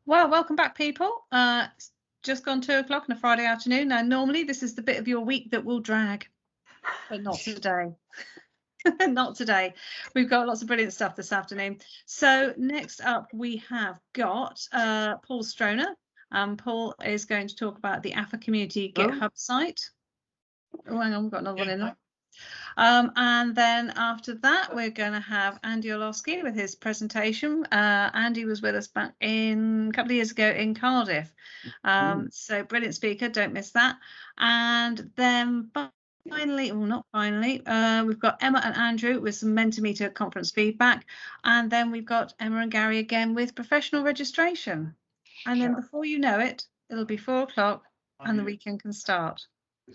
Well, welcome back, people. It's just gone 2 o'clock on a Friday afternoon. Now, normally this is the bit of your week that will drag, but not today. Not today. We've got lots of brilliant stuff this afternoon. So next up, we have got Paul Stroner. Paul is going to talk about the AphA community GitHub site. Oh, hang on, we've got another one in there. And then after that, we're going to have Andi Oriowski with his presentation. Andi was with us back in a couple of years ago in Cardiff. So brilliant speaker, don't miss that. And then finally, well, not finally, we've got Emma and Andrew with some Mentimeter conference feedback. And then we've got Emma and Gary again with professional registration. And then before you know it, it'll be 4 o'clock and the weekend can start.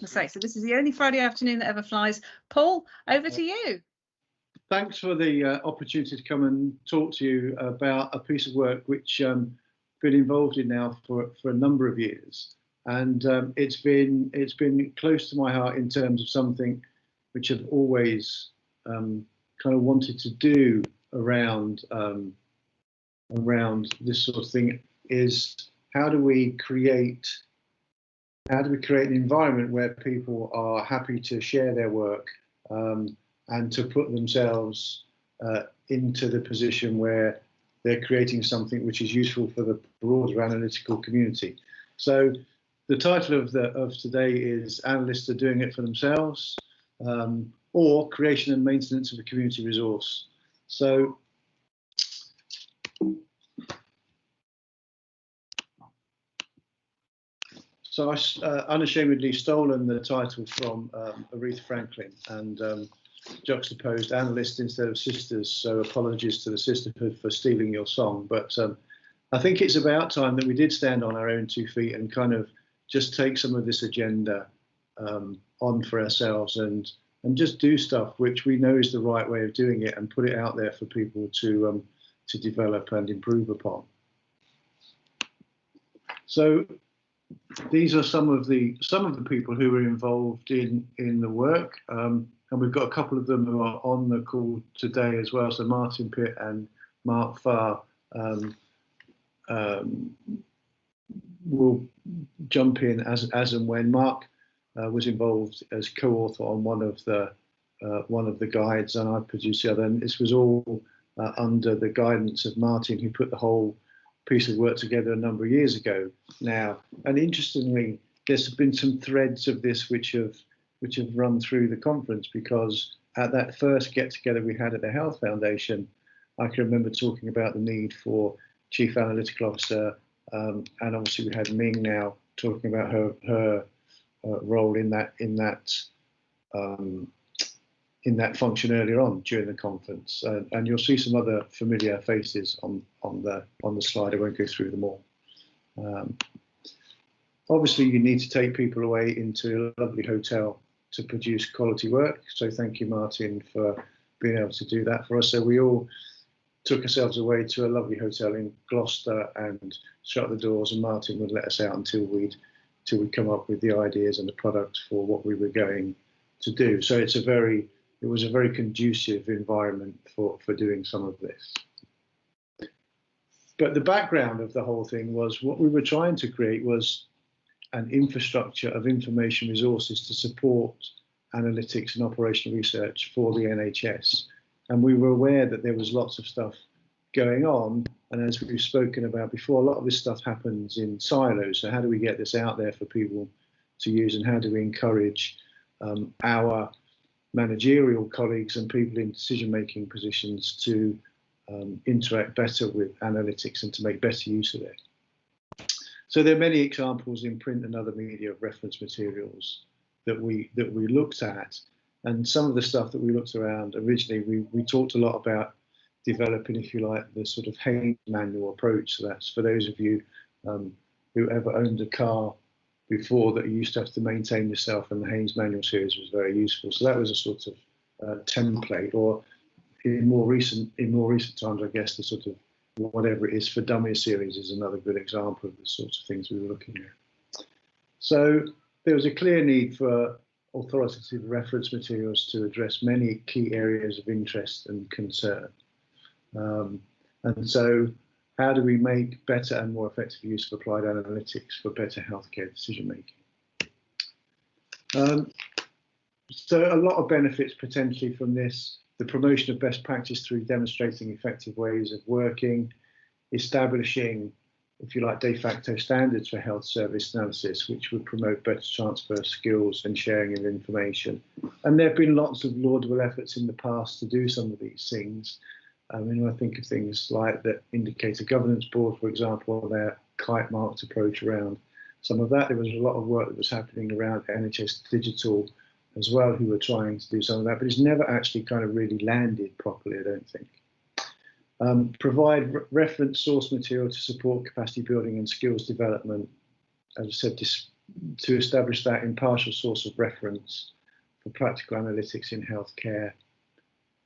So this is the only Friday afternoon that ever flies. Paul, over to you. Thanks for the opportunity to come and talk to you about a piece of work which I've been involved in now for a number of years, and it's been close to my heart in terms of something which I've always kind of wanted to do around this sort of thing. Is how do we create an environment where people are happy to share their work and to put themselves into the position where they're creating something which is useful for the broader analytical community. So the title of today is Analysts Are Doing It for Themselves, or Creation and Maintenance of a Community Resource. So I unashamedly stolen the title from Aretha Franklin and juxtaposed analysts instead of sisters. So apologies to the sisterhood for stealing your song. But I think it's about time that we did stand on our own 2 feet and kind of just take some of this agenda on for ourselves and just do stuff which we know is the right way of doing it and put it out there for people to develop and improve upon. So these are some of the people who were involved in the work, and we've got a couple of them who are on the call today as well. So Martin Pitt and Mark Farr will jump in as and when. Mark was involved as co-author on one of the guides, and I produced the other. And this was all under the guidance of Martin, who put the whole piece of work together a number of years ago now. And interestingly, there's been some threads of this which have run through the conference, because at that first get together we had at the Health Foundation, I can remember talking about the need for Chief Analytical Officer, and obviously we had Ming now talking about her role in that function earlier on during the conference, and you'll see some other familiar faces on the slide. I won't go through them all. Obviously, you need to take people away into a lovely hotel to produce quality work. So thank you, Martin, for being able to do that for us. So we all took ourselves away to a lovely hotel in Gloucester and shut the doors, and Martin would let us out until we'd come up with the ideas and the products for what we were going to do. So it was a very conducive environment for doing some of this. But the background of the whole thing was what we were trying to create was an infrastructure of information resources to support analytics and operational research for the NHS. And we were aware that there was lots of stuff going on. And as we've spoken about before, a lot of this stuff happens in silos. So how do we get this out there for people to use, and how do we encourage our managerial colleagues and people in decision-making positions to interact better with analytics and to make better use of it? So there are many examples in print and other media of reference materials that we looked at, and some of the stuff that we looked around originally, we talked a lot about developing, if you like, the sort of Haynes manual approach. So that's for those of you who ever owned a car before, that you used to have to maintain yourself, and the Haynes manual series was very useful. So that was a sort of template, or in more recent times, I guess, the sort of whatever it is for dummies series is another good example of the sorts of things we were looking at. So there was a clear need for authoritative reference materials to address many key areas of interest and concern. And so how do we make better and more effective use of applied analytics for better healthcare decision making? So a lot of benefits potentially from this: the promotion of best practice through demonstrating effective ways of working, establishing, if you like, de facto standards for health service analysis, which would promote better transfer of skills and sharing of information. And there have been lots of laudable efforts in the past to do some of these things. I mean, I think of things like the Indicator Governance Board, for example, their kite-marked approach around some of that. There was a lot of work that was happening around NHS Digital as well, who were trying to do some of that, but it's never actually kind of really landed properly, I don't think. Provide reference source material to support capacity building and skills development. As I said, to establish that impartial source of reference for practical analytics in healthcare.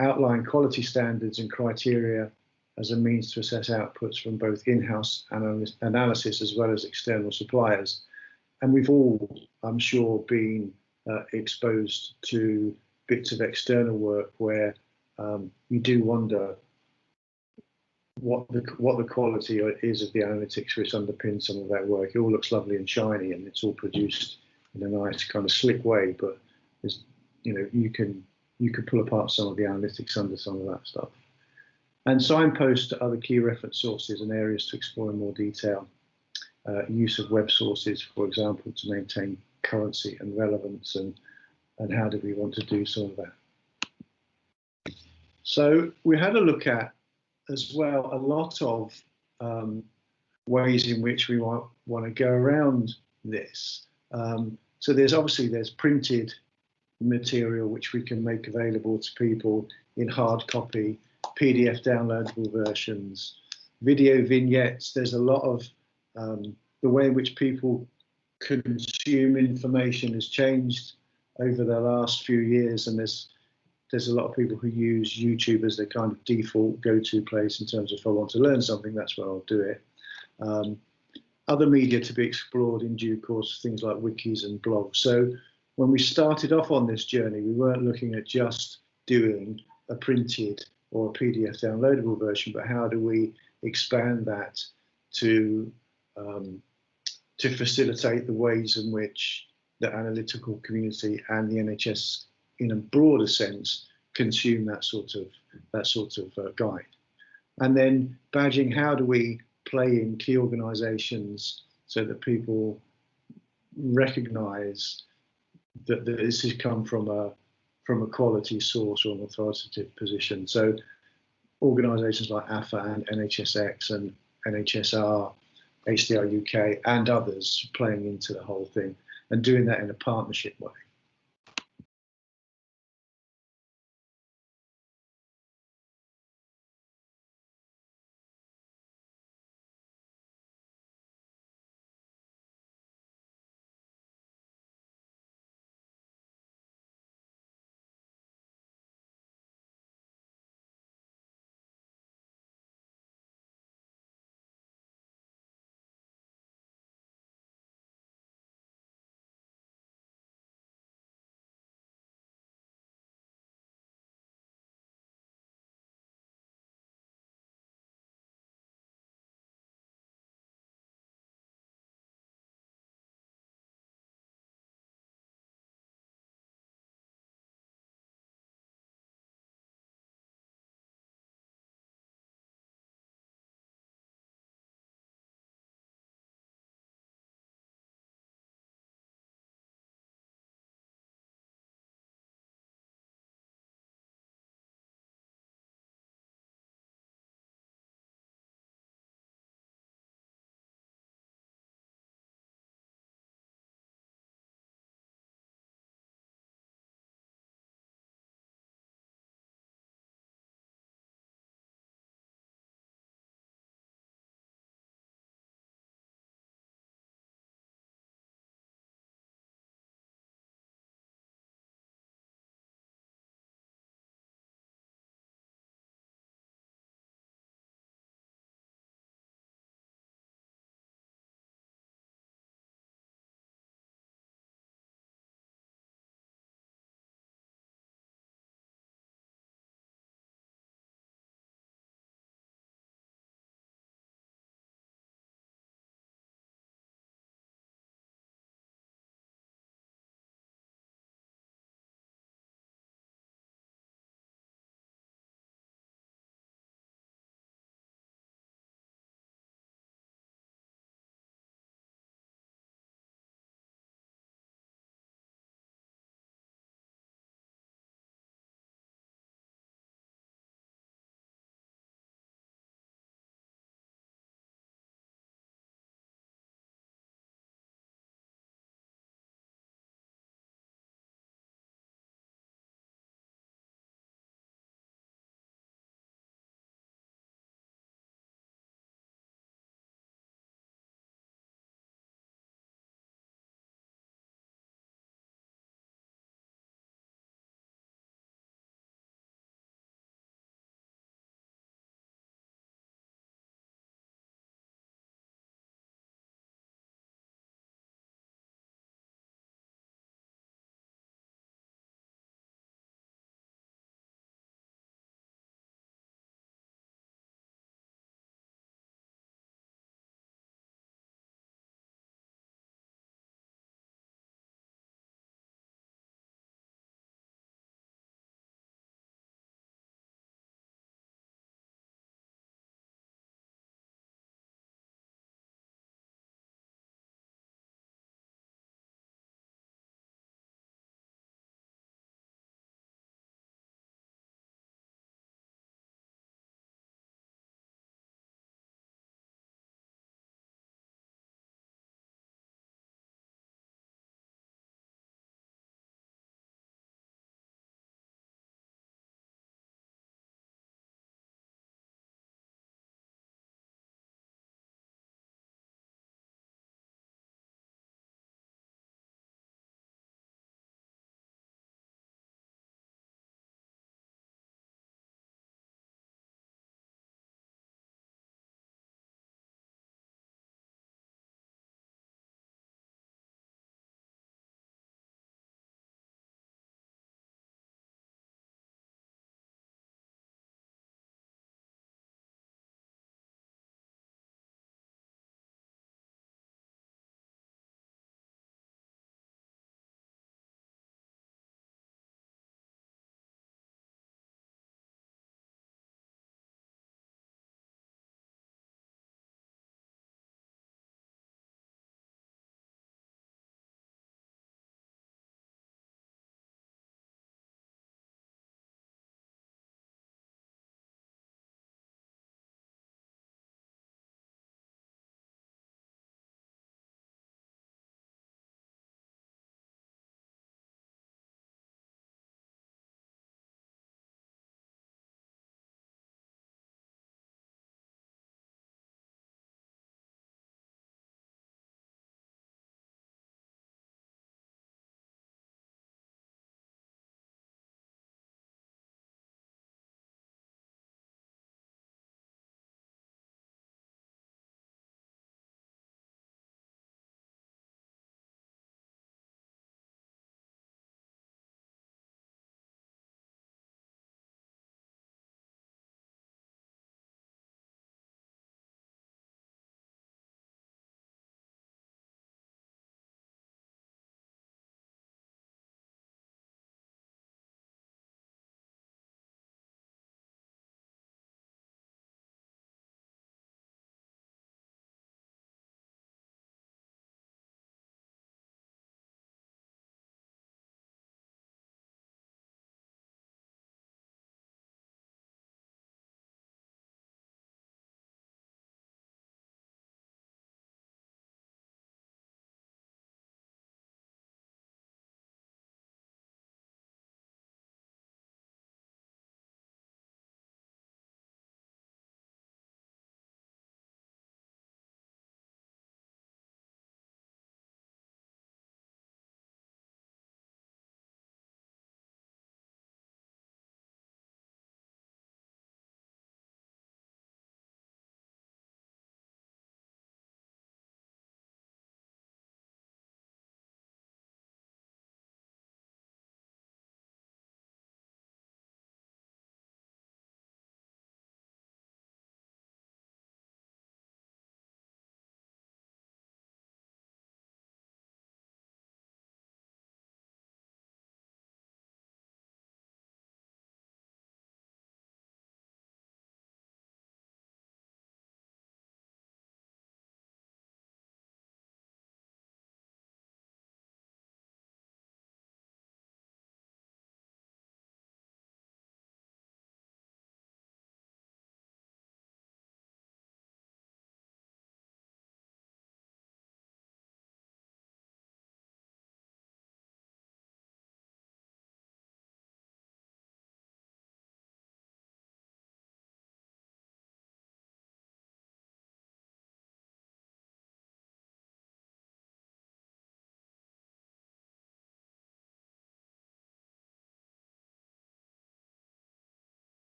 Outline quality standards and criteria as a means to assess outputs from both in-house analysis as well as external suppliers. And we've all, I'm sure, been exposed to bits of external work where you do wonder what the quality is of the analytics which underpins some of that work. It all looks lovely and shiny, and it's all produced in a nice kind of slick way, but there's, you can pull apart some of the analytics under some of that stuff. And signpost to other key reference sources and areas to explore in more detail. Use of web sources, for example, to maintain currency and relevance, and how do we want to do some of that. So we had a look at as well a lot of ways in which we want to go around this. So there's printed material which we can make available to people in hard copy, PDF downloadable versions, video vignettes. There's a lot of the way in which people consume information has changed over the last few years, and there's a lot of people who use YouTube as their kind of default go-to place in terms of, if I want to learn something, that's where I'll do it. Other media to be explored in due course, things like wikis and blogs. So when we started off on this journey, we weren't looking at just doing a printed or a PDF downloadable version, but how do we expand that to facilitate the ways in which the analytical community and the NHS, in a broader sense, consume that sort of guide. And then badging, how do we play in key organisations so that people recognise that this has come from a quality source or an authoritative position. So organisations like AphA and NHSX and NHSR, HDR UK and others playing into the whole thing and doing that in a partnership way.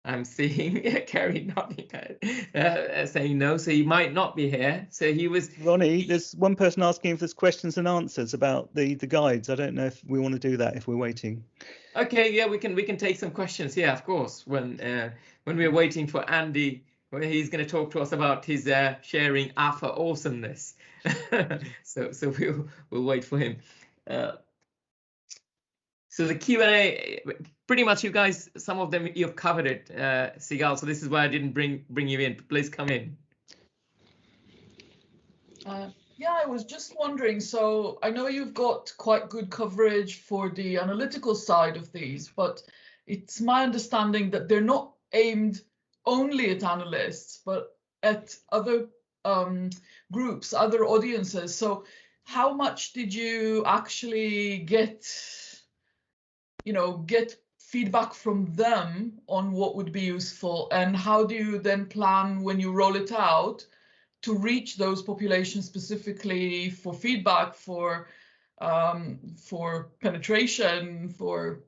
I'm seeing Kerry nodding, saying no, so he might not be here. So he was. Ronnie, there's one person asking if there's questions and answers about the guides. I don't know if we want to do that if we're waiting. Okay, yeah, we can take some questions. Yeah, of course. When we're waiting for Andi, where he's going to talk to us about his sharing AphA awesomeness. so we'll wait for him. So the Q&A, pretty much you guys, some of them you've covered it, Sigal. So this is why I didn't bring you in. Please come in. Yeah, I was just wondering, so I know you've got quite good coverage for the analytical side of these, but it's my understanding that they're not aimed only at analysts, but at other groups, other audiences. So how much did you actually get feedback from them on what would be useful, and how do you then plan when you roll it out to reach those populations specifically for feedback, for penetration, for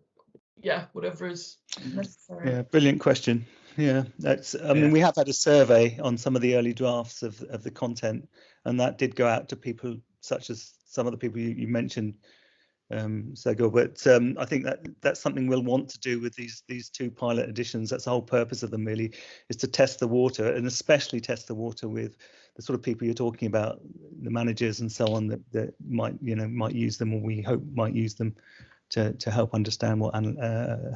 whatever is necessary? Yeah, brilliant question. Yeah, that's. I mean, we have had a survey on some of the early drafts of the content, and that did go out to people such as some of the people you mentioned, Sergio. But I think that's something we'll want to do with these two pilot editions. That's the whole purpose of them, really, is to test the water, and especially test the water with the sort of people you're talking about, the managers and so on that might use them, or we hope might use them to help understand what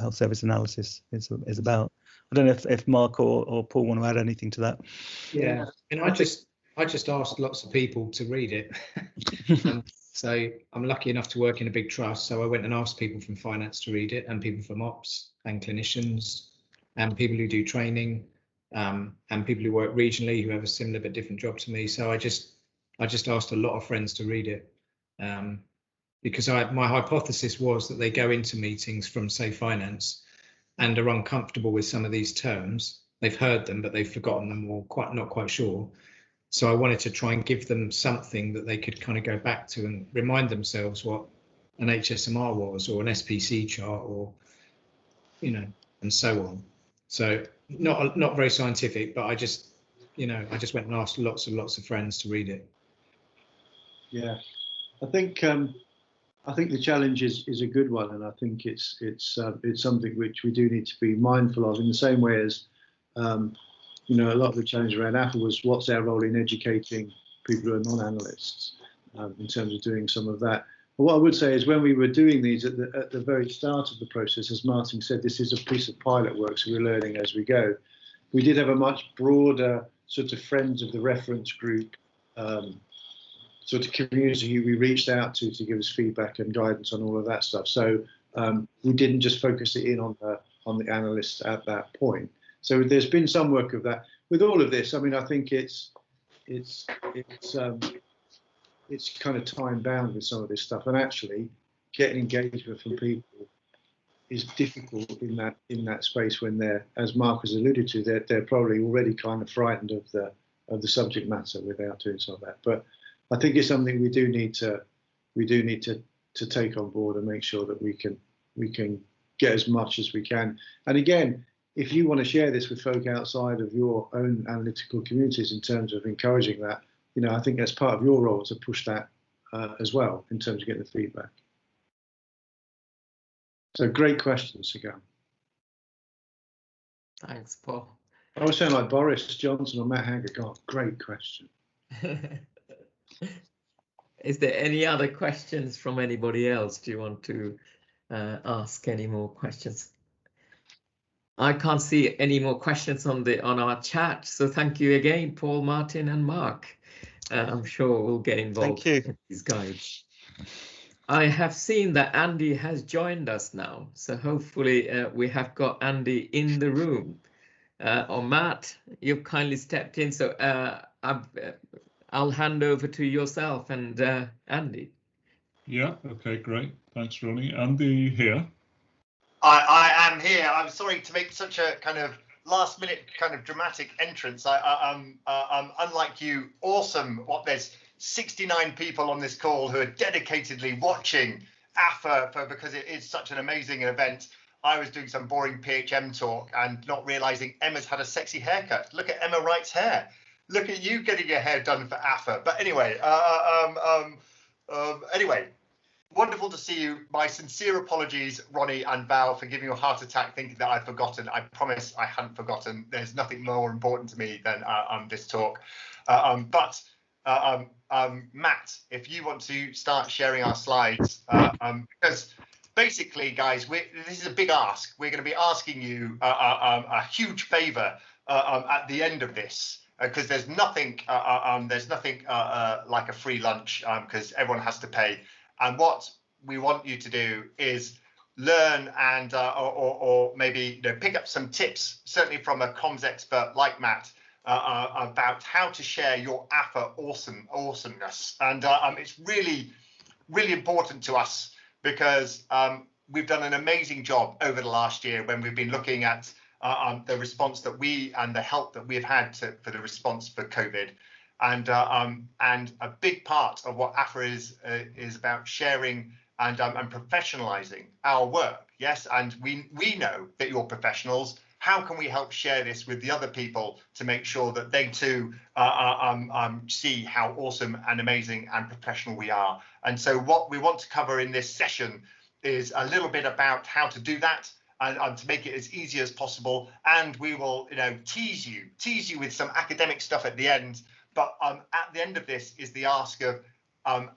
health service analysis is about. I don't know if Mark or Paul want to add anything to that. Yeah, and I just asked lots of people to read it. So I'm lucky enough to work in a big trust. So I went and asked people from finance to read it, and people from ops and clinicians and people who do training, and people who work regionally who have a similar but different job to me. So I just asked a lot of friends to read it, because my hypothesis was that they go into meetings from, say, finance and are uncomfortable with some of these terms. They've heard them, but they've forgotten them, or not quite sure. So I wanted to try and give them something that they could kind of go back to and remind themselves what an HSMR was, or an SPC chart, or, and so on. So not very scientific, but I just went and asked lots of friends to read it. Yeah, I think the challenge is a good one, and I think it's something which we do need to be mindful of, in the same way as a lot of the challenge around AphA was what's our role in educating people who are non-analysts, in terms of doing some of that. But what I would say is, when we were doing these at the very start of the process, as Martin said, this is a piece of pilot work, so we're learning as we go. We did have a much broader sort of friends of the reference group sort of community who we reached out to give us feedback and guidance on all of that stuff. So we didn't just focus it in on the analysts at that point. So there's been some work of that. With all of this, I mean, I think it's kind of time bound with some of this stuff, and actually getting engagement from people is difficult in that space when they're, as Mark has alluded to, they're probably already kind of frightened of the subject matter without doing some of that. But I think it's something we do need to take on board and make sure that we can get as much as we can. And again, if you want to share this with folk outside of your own analytical communities in terms of encouraging that, I think that's part of your role to push that as well in terms of getting the feedback. So great question, Sigal. Thanks, Paul. I was saying like Boris Johnson or Matt Haggard. God, great question. Is there any other questions from anybody else? Do you want to ask any more questions? I can't see any more questions on our chat, so thank you again, Paul, Martin, and Mark. I'm sure we'll get involved in these guides. I have seen that Andi has joined us now, so hopefully we have got Andi in the room. Or Matt, you've kindly stepped in, so I'll hand over to yourself and Andi. Yeah, okay, great. Thanks, Ronnie. Andi here. I am here. I'm sorry to make such a kind of last minute kind of dramatic entrance. I'm unlike you, awesome. There's 69 people on this call who are dedicatedly watching AphA because it is such an amazing event. I was doing some boring PHM talk and not realizing Emma's had a sexy haircut. Look at Emma Wright's hair. Look at you getting your hair done for AphA. But anyway, anyway, wonderful to see you. My sincere apologies, Ronnie and Val, for giving you a heart attack thinking that I'd forgotten. I promise I hadn't forgotten. There's nothing more important to me than this talk. Matt, if you want to start sharing our slides, because basically, guys, this is a big ask. We're going to be asking you a huge favor at the end of this, because there's nothing like a free lunch, because everyone has to pay. And what we want you to do is learn and or maybe pick up some tips, certainly from a comms expert like Matt, about how to share your AphA awesomeness. And it's really, really important to us, because we've done an amazing job over the last year when we've been looking at the response that and the help that we've had for the response for COVID. And a big part of what AphA is about sharing and professionalizing our work. Yes, and we know that you're professionals. How can we help share this with the other people to make sure that they too see how awesome and amazing and professional we are? And so what we want to cover in this session is a little bit about how to do that and to make it as easy as possible. And we will, tease you with some academic stuff at the end. But at the end of this is the ask of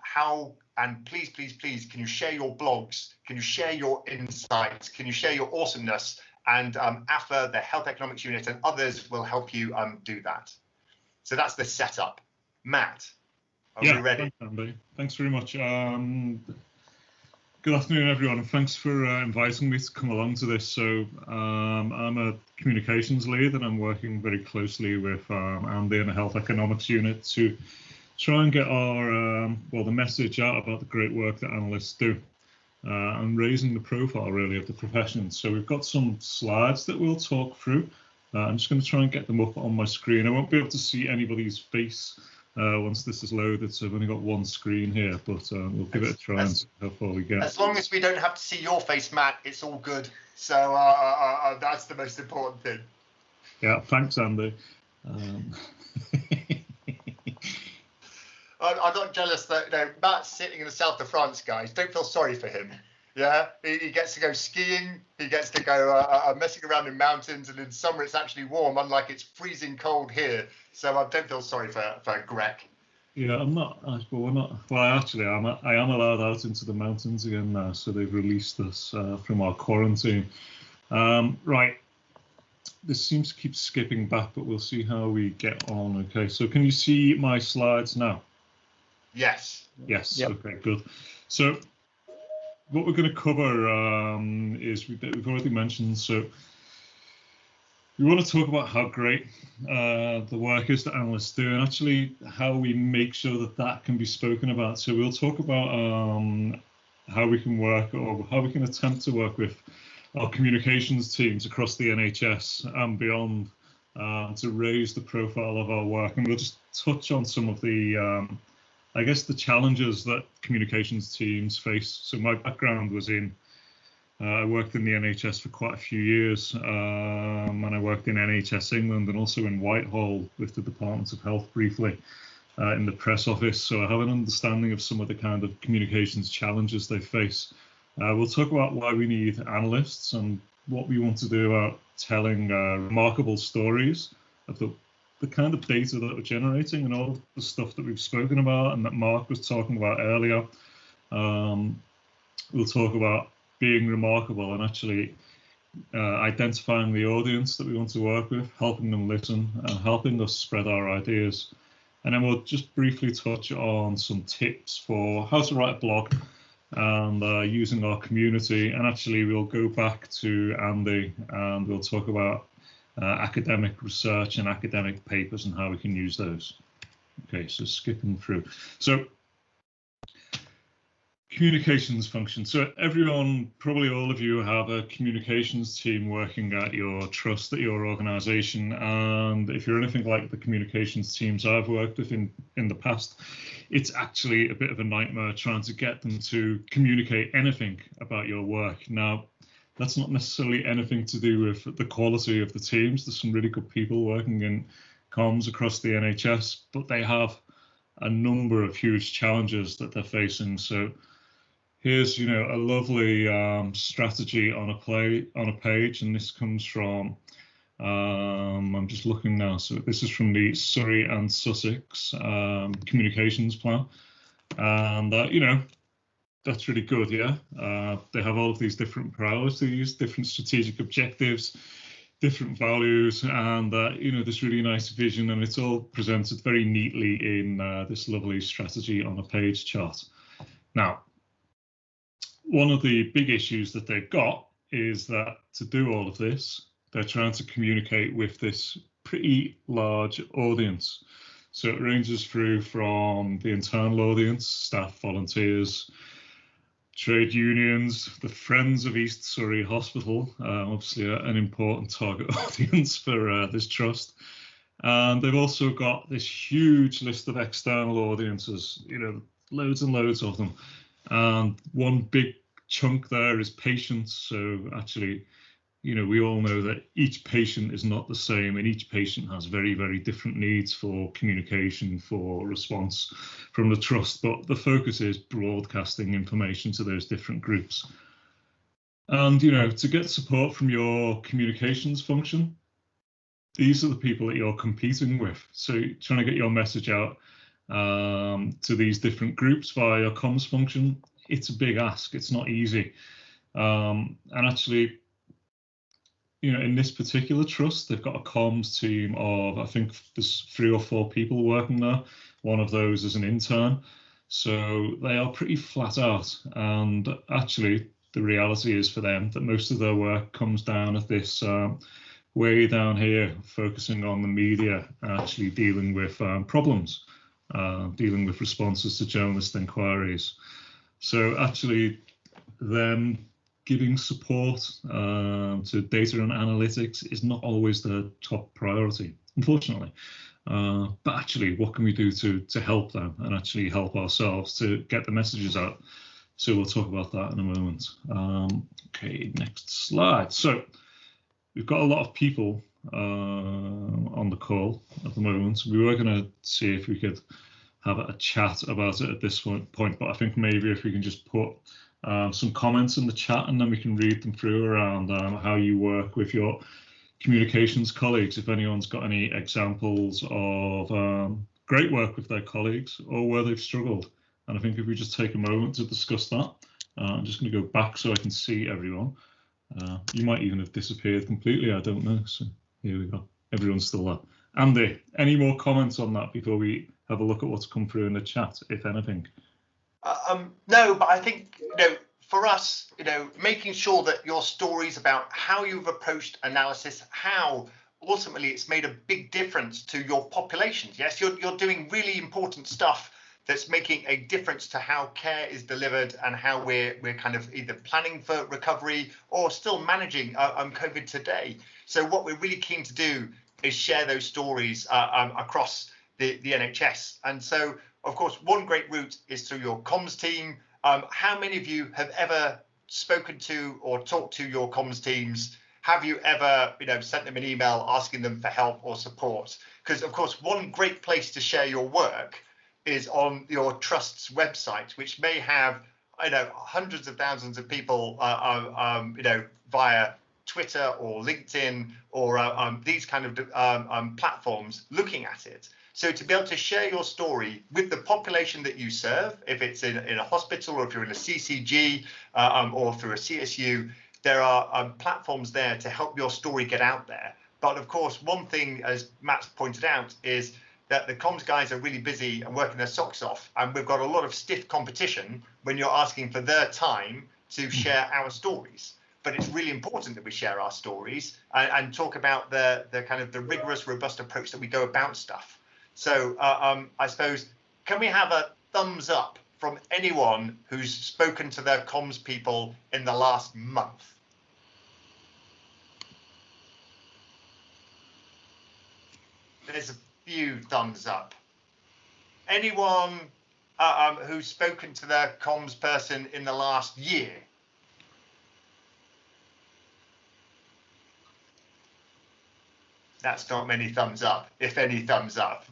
how, and please, can you share your blogs? Can you share your insights? Can you share your awesomeness? And AphA, the Health Economics Unit, and others will help you do that. So that's the setup. Matt, are we ready? Thanks, Andy. Thanks very much. Good afternoon, everyone, and thanks for inviting me to come along to this. So I'm a communications lead, and I'm working very closely with Andi and the Health Economics Unit to try and get our the message out about the great work that analysts do. And raising the profile really of the profession. So we've got some slides that we'll talk through. I'm just going to try and get them up on my screen. I won't be able to see anybody's face once this is loaded, so I've only got one screen here, but we'll give it a try and see how far we get. As long as we don't have to see your face, Matt, it's all good. So that's the most important thing. Yeah, thanks, Andy. I'm not jealous that Matt's sitting in the south of France, guys. Don't feel sorry for him. Yeah, he gets to go skiing. He gets to go messing around in mountains, and in summer it's actually warm, unlike it's freezing cold here. So don't feel sorry for Grek. Yeah, I'm not. We're not. Well, actually, I am allowed out into the mountains again now. So they've released us from our quarantine. Right. This seems to keep skipping back, but we'll see how we get on. Okay. So can you see my slides now? Yes. Yes. Yep. Okay. Good. So what we're going to cover is we've already mentioned. So we want to talk about how great the work is that analysts do, and actually how we make sure that that can be spoken about. So we'll talk about how we can work, or how we can attempt to work with our communications teams across the NHS and beyond to raise the profile of our work. And we'll just touch on some of the I guess the challenges that communications teams face. So my background was I worked in the NHS for quite a few years, and I worked in NHS England and also in Whitehall with the Department of Health briefly in the press office. So I have an understanding of some of the kind of communications challenges they face. We'll talk about why we need analysts and what we want to do about telling remarkable stories of the kind of data that we're generating and all the stuff that we've spoken about and that Mark was talking about earlier. We'll talk about being remarkable and actually identifying the audience that we want to work with, helping them listen and helping us spread our ideas. And then we'll just briefly touch on some tips for how to write a blog and using our community. And actually we'll go back to Andi and we'll talk about academic research and academic papers and how we can use those. Okay, so skipping through. So communications function. So everyone, probably all of you, have a communications team working at your trust, at your organization. And if you're anything like the communications teams I've worked with in the past, it's actually a bit of a nightmare trying to get them to communicate anything about your work. Now, That's not necessarily anything to do with the quality of the teams. There's some really good people working in comms across the NHS, but they have a number of huge challenges that they're facing. So here's, you know, a lovely strategy on a page, and this comes from, I'm just looking now. So this is from the Surrey and Sussex communications plan, and you know, that's really good. Yeah, they have all of these different priorities, different strategic objectives, different values, and you know, this really nice vision, and it's all presented very neatly in this lovely strategy on a page chart. Now, one of the big issues that they've got is that to do all of this, they're trying to communicate with this pretty large audience. So it ranges through from the internal audience, staff, volunteers, trade unions, the Friends of East Surrey Hospital, obviously an important target audience for this trust. And they've also got this huge list of external audiences, you know, loads and loads of them. And one big chunk there is patients. So actually, you know, we all know that each patient is not the same, and each patient has very, very different needs for communication, for response from the trust. But the focus is broadcasting information to those different groups. And, you know, to get support from your communications function, these are the people that you're competing with. So trying to get your message out to these different groups via your comms function, it's a big ask. It's not easy. And actually, you know, in this particular trust, they've got a comms team of, I think there's 3 or 4 people working there. One of those is an intern. So they are pretty flat out. And actually, the reality is for them that most of their work comes down at this way down here, focusing on the media and actually dealing with problems, dealing with responses to journalist inquiries. So actually, them giving support to data and analytics is not always the top priority, unfortunately. But actually, what can we do to help them and actually help ourselves to get the messages out? So we'll talk about that in a moment. Okay, next slide. So we've got a lot of people on the call at the moment. We were going to see if we could have a chat about it at this point, but I think maybe if we can just put some comments in the chat, and then we can read them through around how you work with your communications colleagues. If anyone's got any examples of great work with their colleagues or where they've struggled. And I think if we just take a moment to discuss that, I'm just going to go back so I can see everyone. You might even have disappeared completely, I don't know. So here we go. Everyone's still there. Andy, any more comments on that before we have a look at what's come through in the chat, if anything? No, but I think, you know, for us, you know, making sure that your stories about how you've approached analysis, how ultimately it's made a big difference to your populations. Yes, you're doing really important stuff that's making a difference to how care is delivered and how we're kind of either planning for recovery or still managing COVID today. So what we're really keen to do is share those stories across the NHS. And so, of course, one great route is through your comms team. How many of you have ever spoken to or talked to your comms teams? Have you ever, you know, sent them an email asking them for help or support? Because, of course, one great place to share your work is on your trust's website, which may have, you know, hundreds of thousands of people, you know, via Twitter or LinkedIn or these kind of platforms looking at it. So to be able to share your story with the population that you serve, if it's in a hospital or if you're in a CCG or through a CSU, there are platforms there to help your story get out there. But of course, one thing, as Matt's pointed out, is that the comms guys are really busy and working their socks off. And we've got a lot of stiff competition when you're asking for their time to share our stories. But it's really important that we share our stories and talk about the kind of the rigorous, robust approach that we go about stuff. So I suppose, can we have a thumbs up from anyone who's spoken to their comms people in the last month? There's a few thumbs up. Anyone who's spoken to their comms person in the last year? That's not many thumbs up, if any thumbs up.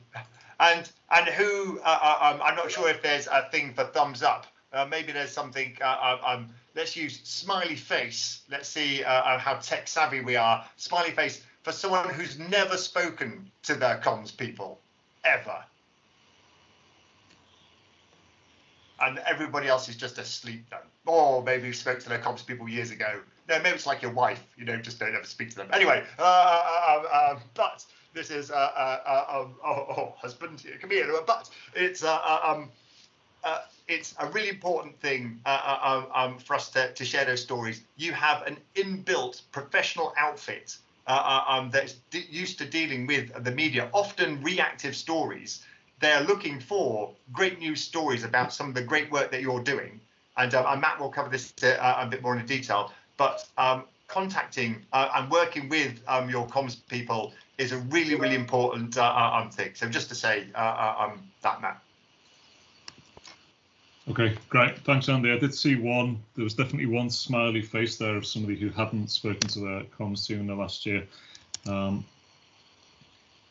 And who, I'm not sure if there's a thing for thumbs up. Maybe there's something, let's use smiley face. Let's see how tech savvy we are. Smiley face for someone who's never spoken to their comms people, ever. And everybody else is just asleep then. Or maybe you spoke to their comms people years ago. No, maybe it's like your wife, you know, just don't ever speak to them. Anyway, but this is, husband, come here, but it's a really important thing for us to share those stories. You have an inbuilt professional outfit that's used to dealing with the media, often reactive stories. They're looking for great news stories about some of the great work that you're doing. And Matt will cover this a bit more in detail. But contacting and working with your comms people is a really, really important thing. So just to say that, Matt. Okay, great. Thanks, Andy. I did see one. There was definitely one smiley face there of somebody who hadn't spoken to their comms team in the last year. I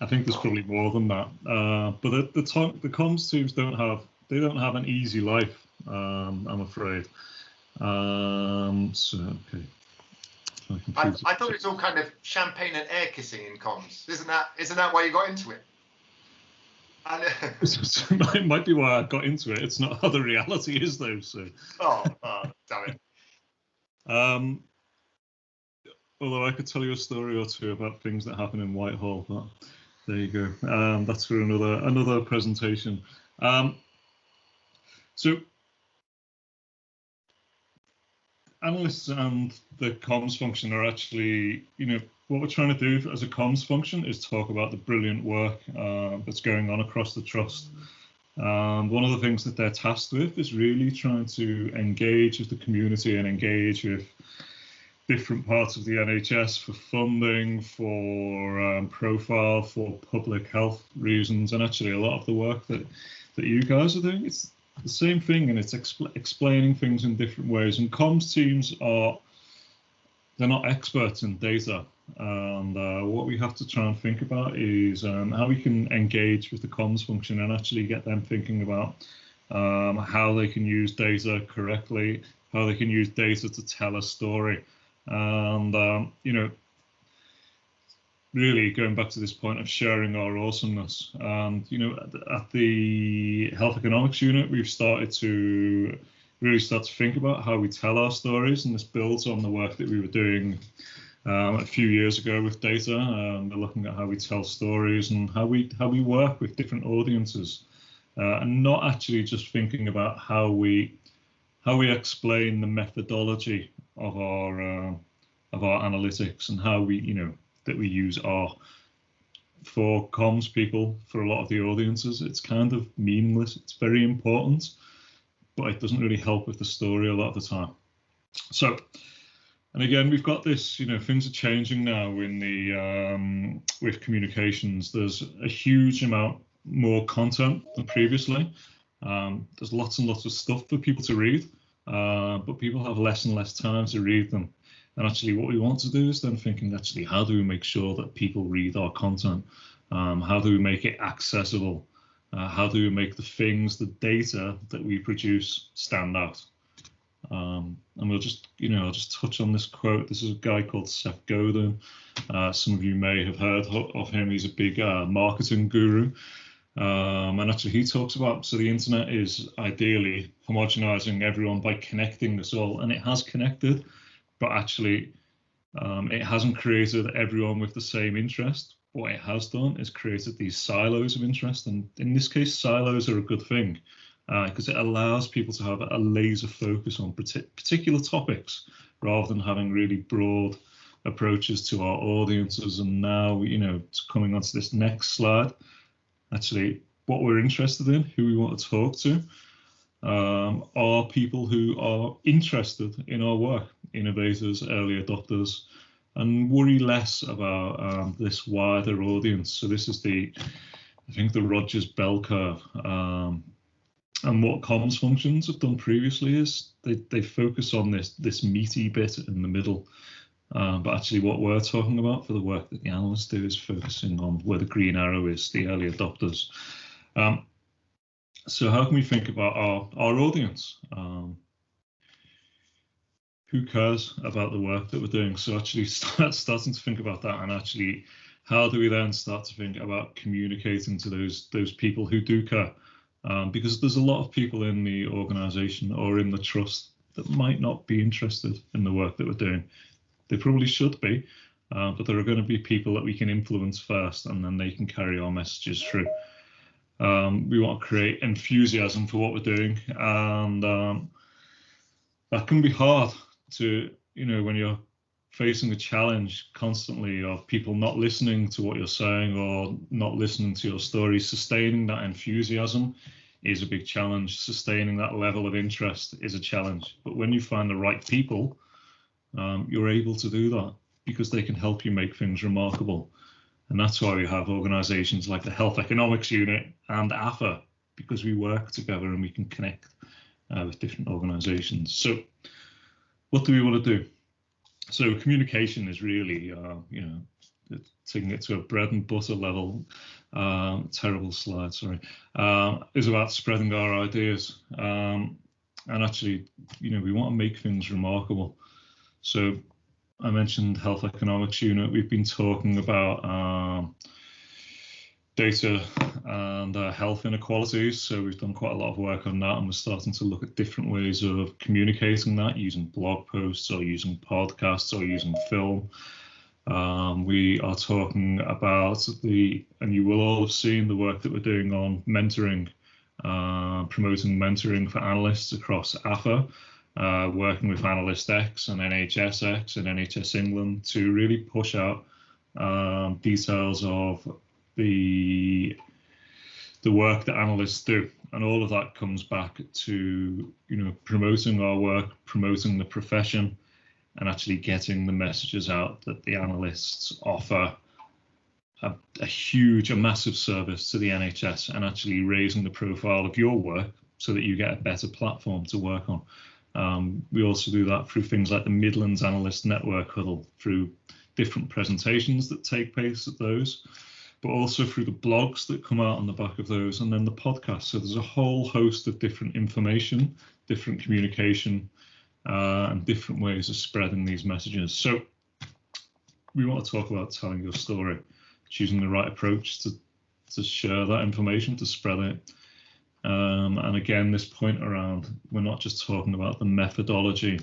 think there's probably more than that. But the comms teams don't have an easy life, I'm afraid. So okay. I thought it's all kind of champagne and air kissing in comms. Isn't that why you got into it? It might be why I got into it. It's not how the reality is, though. So. Oh, damn it. Although I could tell you a story or two about things that happen in Whitehall, but there you go. That's for another presentation. So. Analysts and the comms function are actually, what we're trying to do as a comms function is talk about the brilliant work that's going on across the trust. One of the things that they're tasked with is really trying to engage with the community and engage with different parts of the NHS for funding, for profile, for public health reasons, and actually a lot of the work that you guys are doing, it's the same thing, and it's explaining things in different ways. And comms teams they're not experts in data, and what we have to try and think about is how we can engage with the comms function and actually get them thinking about how they can use data correctly, how they can use data to tell a story, and really going back to this point of sharing our awesomeness. And at the health economics unit, we've started to really start to think about how we tell our stories, and this builds on the work that we were doing a few years ago with data. We're looking at how we tell stories and how we work with different audiences, and not actually just thinking about how we explain the methodology of our analytics and how that we use R. For comms people, for a lot of the audiences, it's kind of meaningless. It's very important, but it doesn't really help with the story a lot of the time. So, and again, we've got this, things are changing now in the with communications. There's a huge amount more content than previously. There's lots and lots of stuff for people to read, but people have less and less time to read them. And actually what we want to do is then thinking, actually, how do we make sure that people read our content? How do we make it accessible? How do we make the things, the data that we produce stand out? And we'll just, I'll just touch on this quote. This is a guy called Seth Godin. Some of you may have heard of him. He's a big marketing guru. And actually he talks about, so the internet is ideally homogenizing everyone by connecting us all, and it has connected. But actually, it hasn't created everyone with the same interest. What it has done is created these silos of interest. And in this case, silos are a good thing because it allows people to have a laser focus on particular topics rather than having really broad approaches to our audiences. And now, coming on to this next slide, actually, what we're interested in, who we want to talk to, are people who are interested in our work, innovators, early adopters, and worry less about this wider audience. So this is I think the Rogers bell curve. And what comms functions have done previously is they focus on this meaty bit in the middle. But actually what we're talking about for the work that the analysts do is focusing on where the green arrow is, the early adopters. So how can we think about our audience? Who cares about the work that we're doing? So actually starting to think about that, and actually how do we then start to think about communicating to those people who do care? Because there's a lot of people in the organization or in the trust that might not be interested in the work that we're doing. They probably should be, but there are going to be people that we can influence first, and then they can carry our messages through. We want to create enthusiasm for what we're doing, and that can be hard to, when you're facing a challenge constantly of people not listening to what you're saying or not listening to your story. Sustaining that enthusiasm is a big challenge. Sustaining that level of interest is a challenge. But when you find the right people, you're able to do that because they can help you make things remarkable. And that's why we have organizations like the Health Economics Unit and AphA, because we work together and we can connect with different organizations. So what do we want to do? So communication is really, taking it to a bread and butter level, terrible slide, sorry, is about spreading our ideas. And actually, we want to make things remarkable. So I mentioned Health Economics Unit. We've been talking about data and health inequalities. So we've done quite a lot of work on that, and we're starting to look at different ways of communicating that, using blog posts or using podcasts or using film. We are talking about and you will all have seen the work that we're doing on mentoring, promoting mentoring for analysts across AphA, working with Analyst X and NHSX and NHS England to really push out details of the work that analysts do, and all of that comes back to promoting our work, promoting the profession, and actually getting the messages out that the analysts offer a massive service to the NHS, and actually raising the profile of your work so that you get a better platform to work on. We also do that through things like the Midlands Analyst Network Huddle, through different presentations that take place at those, but also through the blogs that come out on the back of those, and then the podcast. So there's a whole host of different information, different communication, and different ways of spreading these messages. So we want to talk about telling your story, choosing the right approach to share that information, to spread it. And again, this point around, we're not just talking about the methodology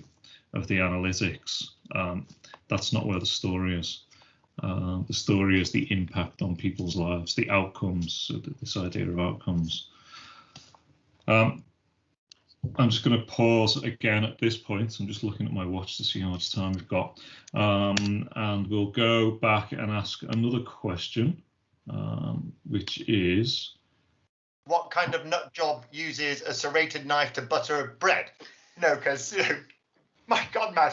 of the analytics. That's not where the story is. The story is the impact on people's lives, the outcomes, so this idea of outcomes. I'm just going to pause again at this point. I'm just looking at my watch to see how much time we've got. And we'll go back and ask another question, which is, what kind of nut job uses a serrated knife to butter bread? Because, my God, man.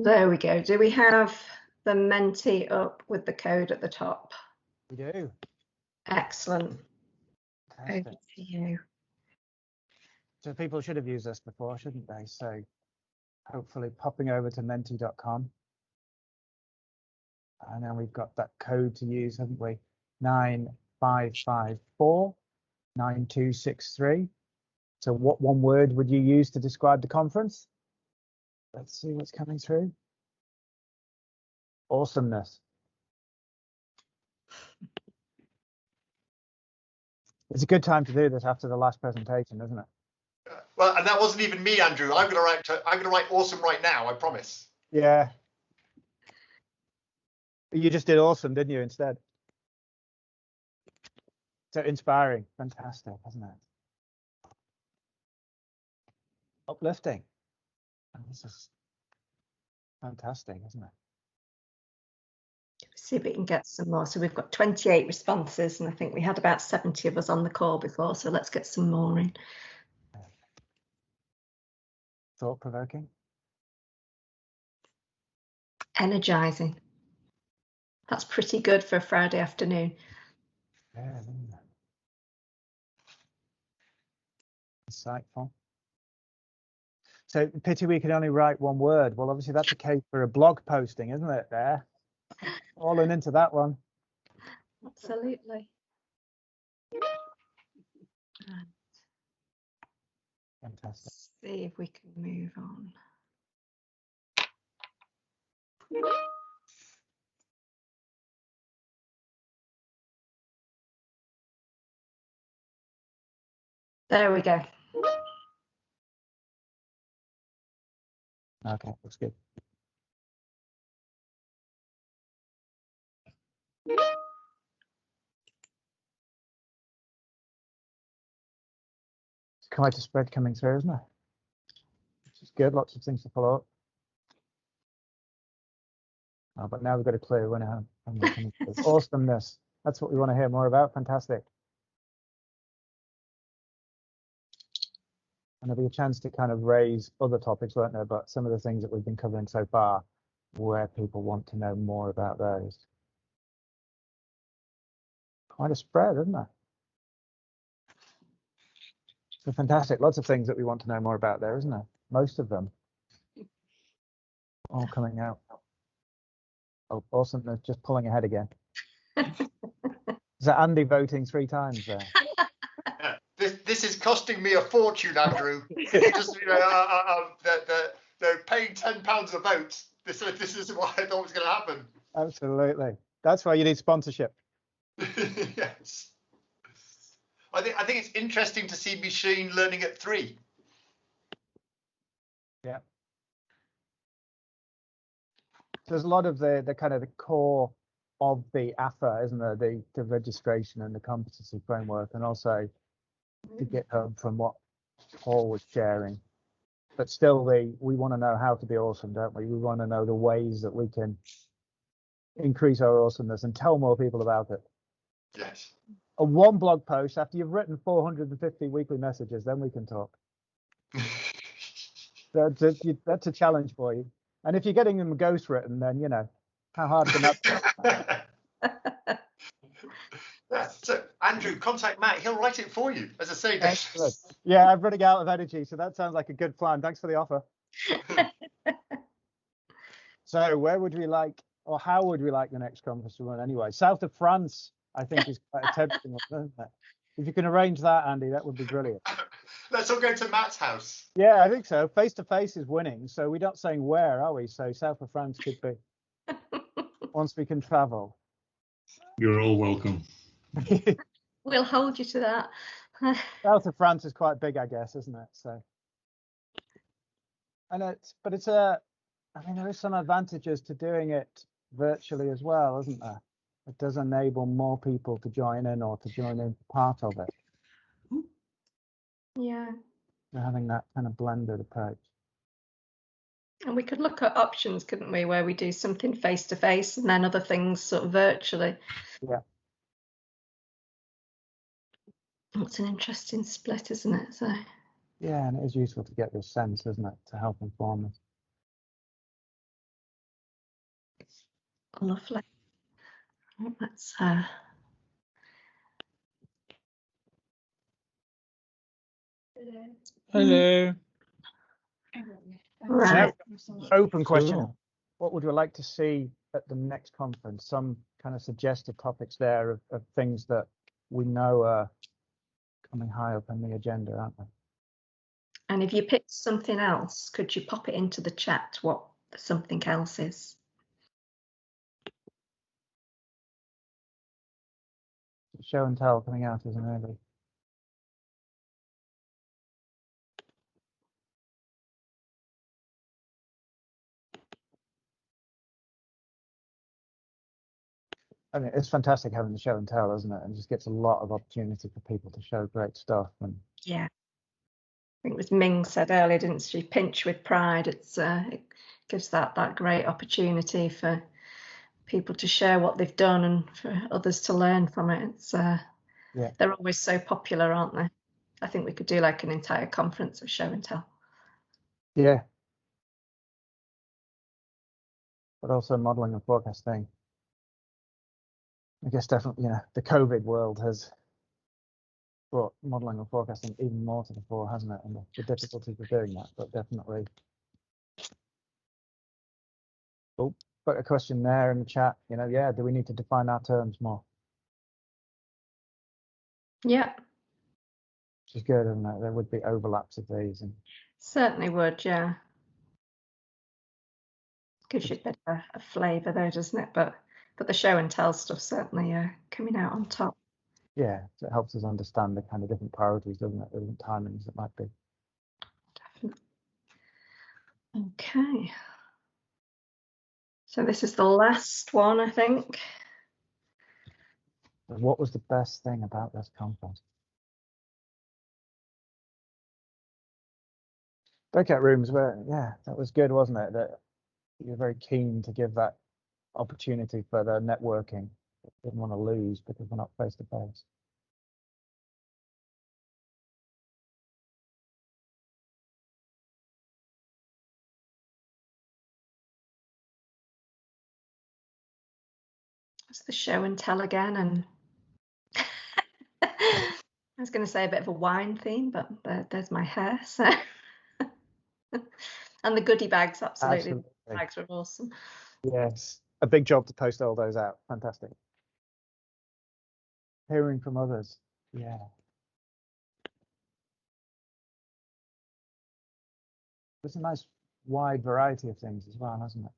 There we go. Do we have the Menti up with the code at the top? We do. Excellent. Fantastic. Over to you. So people should have used this before, shouldn't they? So hopefully popping over to menti.com. And then we've got that code to use, haven't we? 9554 9263. So what one word would you use to describe the conference? Let's see what's coming through. Awesomeness. It's a good time to do this after the last presentation, isn't it? Well, and that wasn't even me, Andrew. I'm going to write awesome right now. I promise. Yeah. You just did awesome, didn't you, instead? So inspiring. Fantastic, isn't it? Uplifting. And this is fantastic, isn't it? See if we can get some more. So we've got 28 responses, and I think we had about 70 of us on the call before. So let's get some more in. Thought-provoking. Energizing. That's pretty good for a Friday afternoon. Yeah, isn't it? Insightful. So pity we could only write one word. Well, obviously that's a case for a blog posting, isn't it? There, all in into that one. Absolutely. Fantastic. See if we can move on. There we go. Okay, looks good. It's quite a spread coming through, isn't it? Which is good. Lots of things to follow up. Oh, but now we've got a clue when I'm coming through. Awesomeness. That's what we want to hear more about. Fantastic. And there'll be a chance to kind of raise other topics, won't there? But some of the things that we've been covering so far, where people want to know more about those. Quite a spread, isn't it? So fantastic. Lots of things that we want to know more about there, isn't there? Most of them all coming out. Oh, awesome. They're just pulling ahead again. Is that Andy voting 3 times there? This is costing me a fortune, Andrew. Just they're paying £10 a vote. This is what I thought was going to happen. Absolutely. That's why you need sponsorship. Yes. I think it's interesting to see machine learning at 3. Yeah. There's a lot of the kind of the core of the AphA, isn't there? The registration and the competency framework, and also the GitHub from what Paul was sharing. But still, we want to know how to be awesome, don't we? We want to know the ways that we can increase our awesomeness and tell more people about it. Yes. A one blog post after you've written 450 weekly messages, then we can talk. That's a challenge for you. And if you're getting them ghost written, then you know how hard can that be? So Andrew, contact Matt. He'll write it for you. As I say, Excellent. Yeah, I'm running out of energy, so that sounds like a good plan. Thanks for the offer. So where would we like, or how would we like the next conference to run anyway? South of France, I think, is quite a tempting one, isn't it? If you can arrange that, Andy, that would be brilliant. Let's all go to Matt's house. Yeah, I think so. Face to face is winning, so we're not saying where, are we? So South of France could be once we can travel. You're all welcome. We'll hold you to that. South of France is quite big, I guess, isn't it? So, and I mean, there is some advantages to doing it virtually as well, isn't there? It does enable more people to join in or to join in part of it. Yeah. We're having that kind of blended approach. And we could look at options, couldn't we, where we do something face to face and then other things sort of virtually. Yeah. It's an interesting split, isn't it? So. Yeah, and it is useful to get this sense, isn't it, to help inform us. Lovely. Let's Hello. right. Open question. Cool. What would you like to see at the next conference? Some kind of suggested topics there of things that we know are coming high up on the agenda, aren't they? And if you picked something else, could you pop it into the chat what something else is? Show and tell coming out, isn't it? Really? I mean, it's fantastic having the show and tell, isn't it? And just gets a lot of opportunity for people to show great stuff. And Yeah. I think it was Ming said earlier, didn't she? Pinch with pride. It gives that great opportunity for people to share what they've done and for others to learn from it. It's yeah, they're always so popular, aren't they? I think we could do like an entire conference of show and tell. yeah. But also modeling and forecasting. I guess definitely, the COVID world has brought modeling and forecasting even more to the fore, hasn't it? And the difficulties of doing that, but definitely. Oh, but a question there in the chat, yeah, do we need to define our terms more? Yeah. Which is good, isn't it? There would be overlaps of these. And Certainly would, yeah. Gives you a bit of a flavour there, doesn't it? But the show and tell stuff certainly coming out on top. yeah, so it helps us understand the kind of different priorities, doesn't it? The different timings that might be. Definitely. Okay. So this is the last one, I think. What was the best thing about this conference? Breakout rooms were, yeah, that was good, wasn't it? That you're very keen to give that opportunity for the networking. Didn't want to lose because we're not face to face. It's the show and tell again, and I was going to say a bit of a wine theme, but there's my hair. So, and the goodie bags, absolutely. The bags were awesome. Yes, a big job to post all those out. Fantastic. Hearing from others, yeah. There's a nice wide variety of things as well, hasn't it?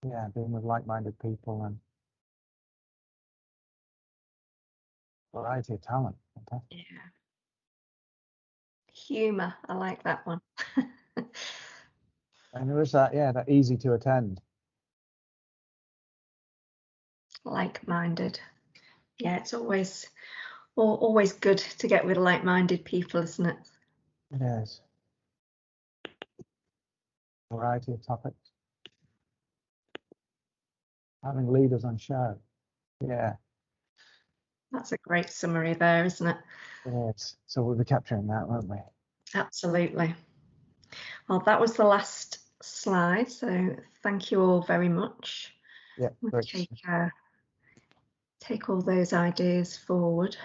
Yeah, being with like-minded people and variety of talent. Fantastic. Yeah. Humour, I like that one. And there is that, yeah, that easy to attend. Like-minded. Yeah, it's always good to get with like-minded people, isn't it? It is. Variety of topics. Having leaders on show. Yeah. That's a great summary there, isn't it? It is. So we'll be capturing that, won't we? Absolutely. Well, that was the last slide, so thank you all very much. Yeah, we'll take all those ideas forward.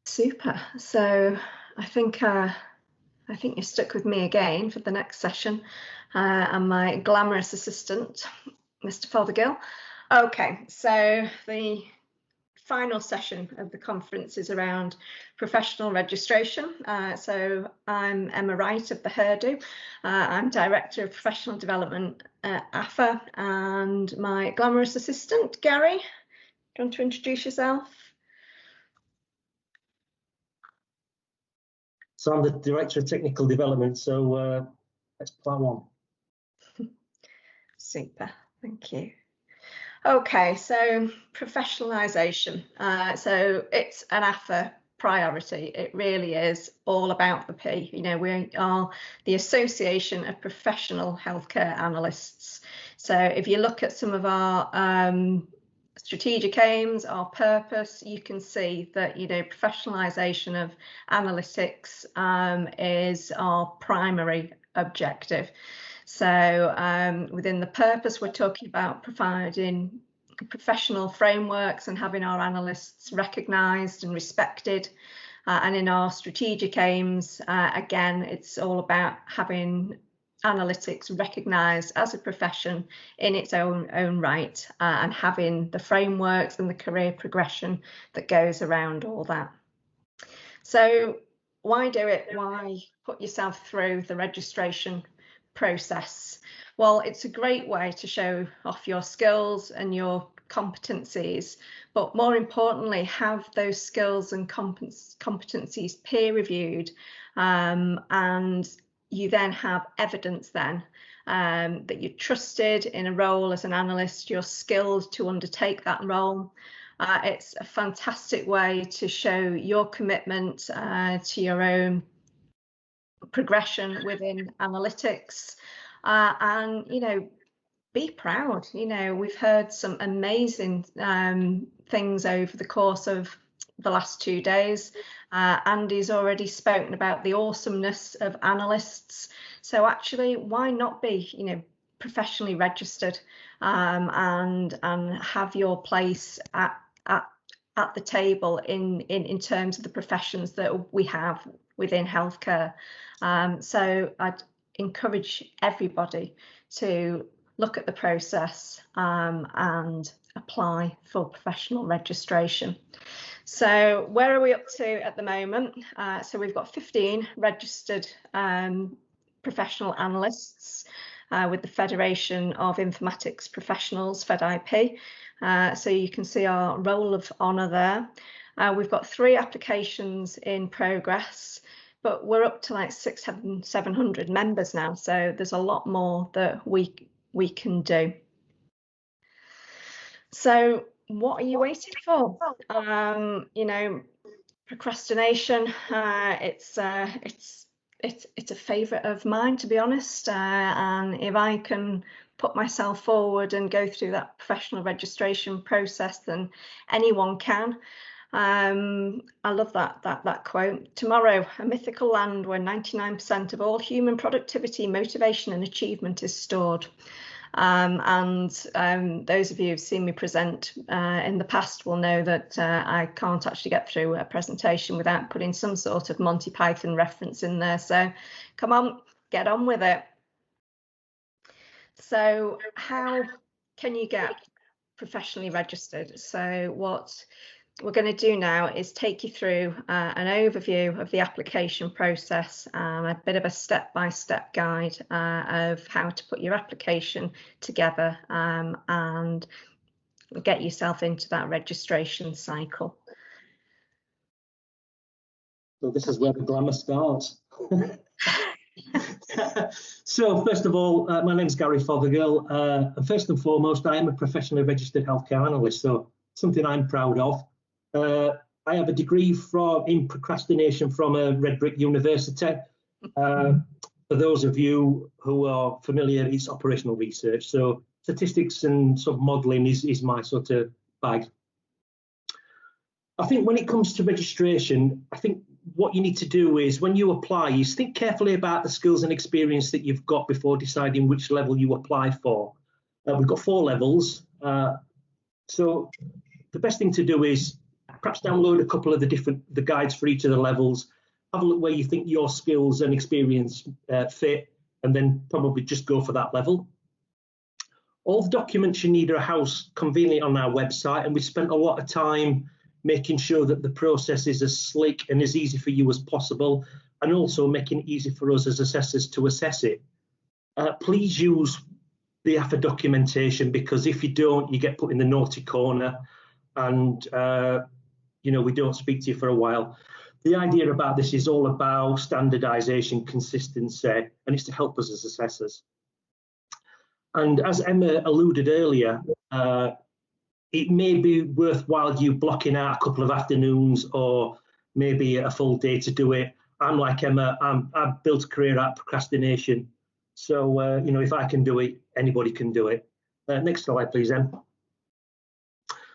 Super. So I think you're stuck with me again for the next session, and my glamorous assistant, Mr. Fothergill. Okay, so the final session of the conference is around professional registration. So I'm Emma Wright of the Hairdo. I'm Director of Professional Development at AphA, and my glamorous assistant, Gary, do you want to introduce yourself? So I'm the Director of Technical Development, so let's plow on. Super, thank you. Okay, so professionalisation. So it's an AphA priority. It really is all about the P. We are the Association of Professional Healthcare Analysts. So if you look at some of our strategic aims, our purpose, you can see that professionalisation of analytics is our primary objective. So within the purpose, we're talking about providing professional frameworks and having our analysts recognised and respected. And in our strategic aims, again, it's all about having analytics recognised as a profession in its own right, and having the frameworks and the career progression that goes around all that. So why do it? Why put yourself through the registration process? Well, it's a great way to show off your skills and your competencies, but more importantly, have those skills and competencies peer reviewed, and you then have evidence then that you're trusted in a role as an analyst, you're skilled to undertake that role. It's a fantastic way to show your commitment to your own progression within analytics, and, you know, be proud. You know, we've heard some amazing things over the course of the last 2 days. Andy's already spoken about the awesomeness of analysts. So actually, why not be, you know, professionally registered, and have your place at the table in terms of the professions that we have within healthcare. So I'd encourage everybody to look at the process and apply for professional registration. So where are we up to at the moment? So we've got 15 registered professional analysts with the Federation of Informatics Professionals, FedIP. So you can see our roll of honour there. We've got 3 applications in progress, but we're up to like 700 members now. So there's a lot more that we can do. So what are you waiting for? You know, procrastination, it's a favourite of mine, to be honest, and if I can put myself forward and go through that professional registration process, then anyone can. I love that quote. Tomorrow, a mythical land where 99% of all human productivity, motivation and achievement is stored. And those of you who've seen me present in the past will know that I can't actually get through a presentation without putting some sort of Monty Python reference in there. So come on, get on with it. So how can you get professionally registered? So what we're going to do now is take you through an overview of the application process, a bit of a step-by-step guide of how to put your application together and get yourself into that registration cycle. So this is where the glamour starts. So first of all, my name is Gary Fothergill, and first and foremost, I am a professionally registered healthcare analyst, so something I'm proud of. I have a degree in procrastination from Red Brick University. For those of you who are familiar, it's operational research, so statistics and sort of modelling is my sort of bag. I think when it comes to registration, I think what you need to do is when you apply, is think carefully about the skills and experience that you've got before deciding which level you apply for. We've got 4 levels. So the best thing to do is perhaps download a couple of the guides for each of the levels, have a look where you think your skills and experience fit, and then probably just go for that level. All the documents you need are housed conveniently on our website, and we spent a lot of time making sure that the process is as slick and as easy for you as possible, and also making it easy for us as assessors to assess it. Please use the AphA documentation, because if you don't, you get put in the naughty corner, and you know, we don't speak to you for a while. The idea about this is all about standardization, consistency, and it's to help us as assessors. And as Emma alluded earlier, it may be worthwhile you blocking out a couple of afternoons or maybe a full day to do it. I'm like Emma, I've built a career out of procrastination. So, you know, if I can do it, anybody can do it. Next slide, please, Em.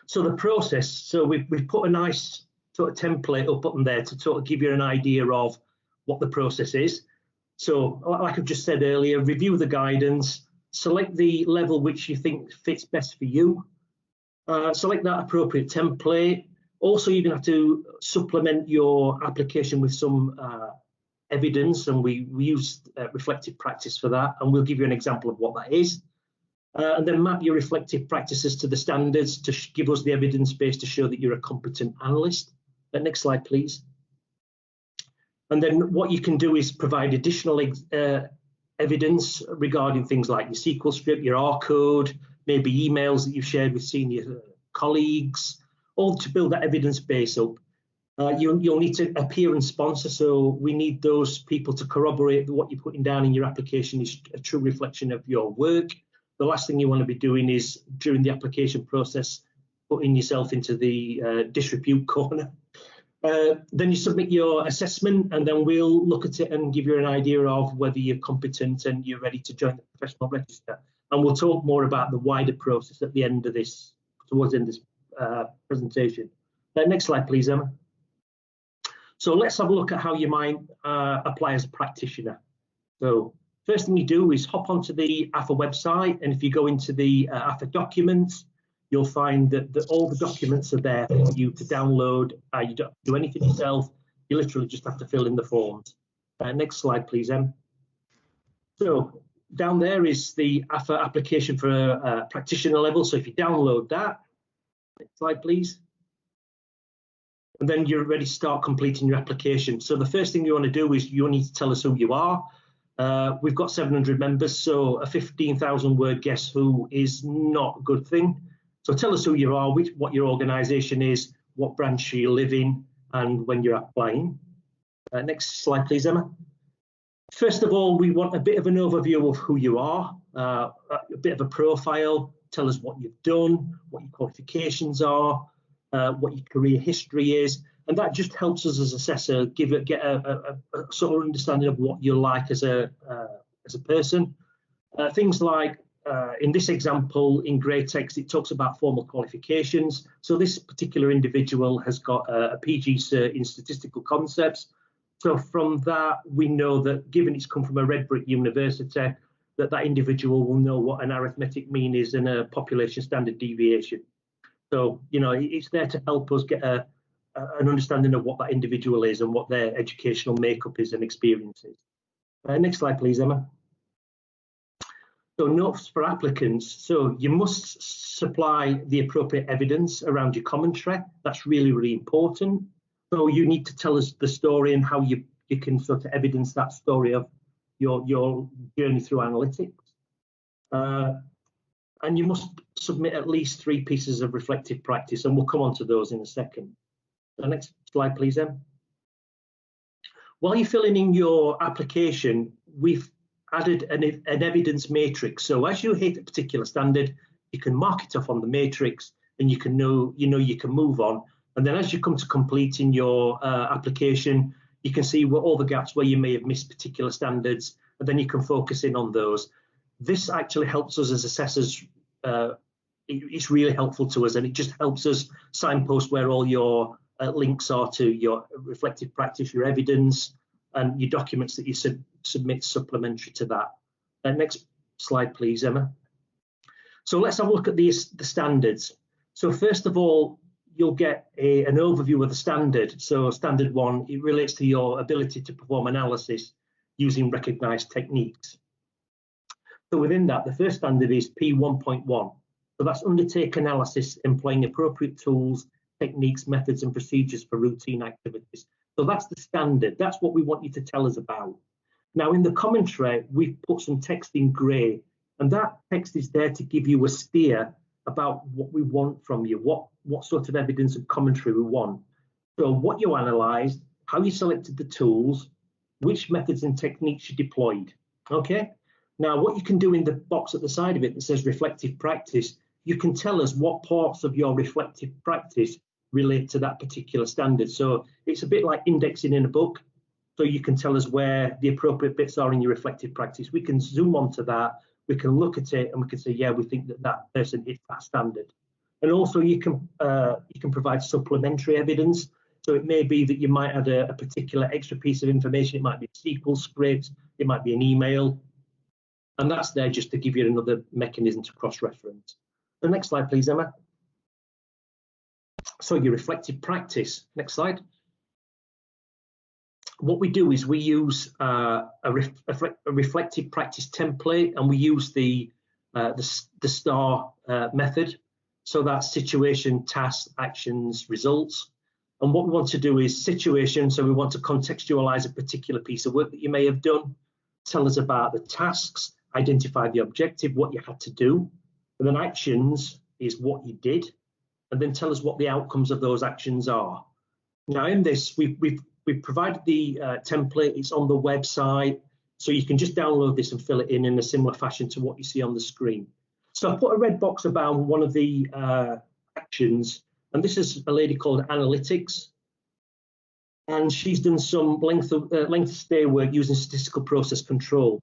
So the process, so we've put a nice sort of template up on there to sort of give you an idea of what the process is. So like I've just said earlier, review the guidance, select the level which you think fits best for you, select that appropriate template. Also, you're going to have to supplement your application with some evidence, and we use reflective practice for that, and we'll give you an example of what that is. And then map your reflective practices to the standards to give us the evidence base to show that you're a competent analyst. Next slide, please. And then what you can do is provide additional evidence regarding things like your SQL script, your R code, maybe emails that you've shared with senior colleagues, all to build that evidence base up. You'll need to appear and sponsor, so we need those people to corroborate that what you're putting down in your application is a true reflection of your work. The last thing you want to be doing is, during the application process, putting yourself into the disrepute corner. Then you submit your assessment, and then we'll look at it and give you an idea of whether you're competent and you're ready to join the professional register. And we'll talk more about the wider process at the end of this, towards the end of this presentation. Next slide, please, Emma. So let's have a look at how you might apply as a practitioner. So first thing you do is hop onto the AphA website, and if you go into the AphA documents, you'll find that all the documents are there for you to download. You don't do anything yourself. You literally just have to fill in the forms. Next slide, please, Em. So down there is the AphA application for a practitioner level. So if you download that, next slide, please. And then you're ready to start completing your application. So the first thing you want to do is you need to tell us who you are. We've got 700 members, so a 15,000 word guess who is not a good thing. So tell us who you are, what your organisation is, what branch you live in, and when you're applying. Next slide, please, Emma. First of all, we want a bit of an overview of who you are, a bit of a profile. Tell us what you've done, what your qualifications are, what your career history is, and that just helps us as assessor get a sort of understanding of what you're like as a person. Things like, in this example, in grey text, it talks about formal qualifications. So this particular individual has got a PG cert in statistical concepts. So from that, we know that given it's come from a red brick university, that individual will know what an arithmetic mean is and a population standard deviation. So, you know, it's there to help us get an understanding of what that individual is and what their educational makeup is and experiences. Next slide, please, Emma. So notes for applicants. So you must supply the appropriate evidence around your commentary. That's really, really important. So you need to tell us the story and how you can sort of evidence that story of your journey through analytics. And you must submit at least 3 pieces of reflective practice, and we'll come on to those in a second. The next slide, please, Em. While you're filling in your application, we've added an evidence matrix. So as you hit a particular standard, you can mark it off on the matrix, and you can you can move on. And then as you come to completing your application, you can see all the gaps where you may have missed particular standards, and then you can focus in on those. This actually helps us as assessors. It's really helpful to us, and it just helps us signpost where all your links are to your reflective practice, your evidence, and your documents that you submit supplementary to that. Next slide, please, Emma. So let's have a look at the standards. So first of all, you'll get an overview of the standard. So standard 1, it relates to your ability to perform analysis using recognised techniques. So within that, the first standard is P1.1. So that's undertake analysis employing appropriate tools, techniques, methods and procedures for routine activities. So that's the standard. That's what we want you to tell us about. Now in the commentary, we've put some text in grey, and that text is there to give you a steer about what we want from you, what sort of evidence and commentary we want. So what you analysed, how you selected the tools, which methods and techniques you deployed. Okay. Now, what you can do in the box at the side of it that says reflective practice, you can tell us what parts of your reflective practice relate to that particular standard. So it's a bit like indexing in a book. So you can tell us where the appropriate bits are in your reflective practice. We can zoom onto that, we can look at it, and we can say, yeah, we think that person hits that standard. And also you can provide supplementary evidence. So it may be that you might add a particular extra piece of information. It might be a SQL script, it might be an email, and that's there just to give you another mechanism to cross-reference. The next slide, please, Emma. So your reflective practice. Next slide. What we do is we use a reflective practice template, and we use the STAR method. So that's situation, tasks, actions, results. And what we want to do is situation. So we want to contextualize a particular piece of work that you may have done. Tell us about the tasks, identify the objective, what you had to do. And then actions is what you did. And then tell us what the outcomes of those actions are. Now in this, we've provided the template. It's on the website. So you can just download this and fill it in a similar fashion to what you see on the screen. So I put a red box around one of the actions, and this is a lady called Analytics, and she's done some length of stay work using statistical process control.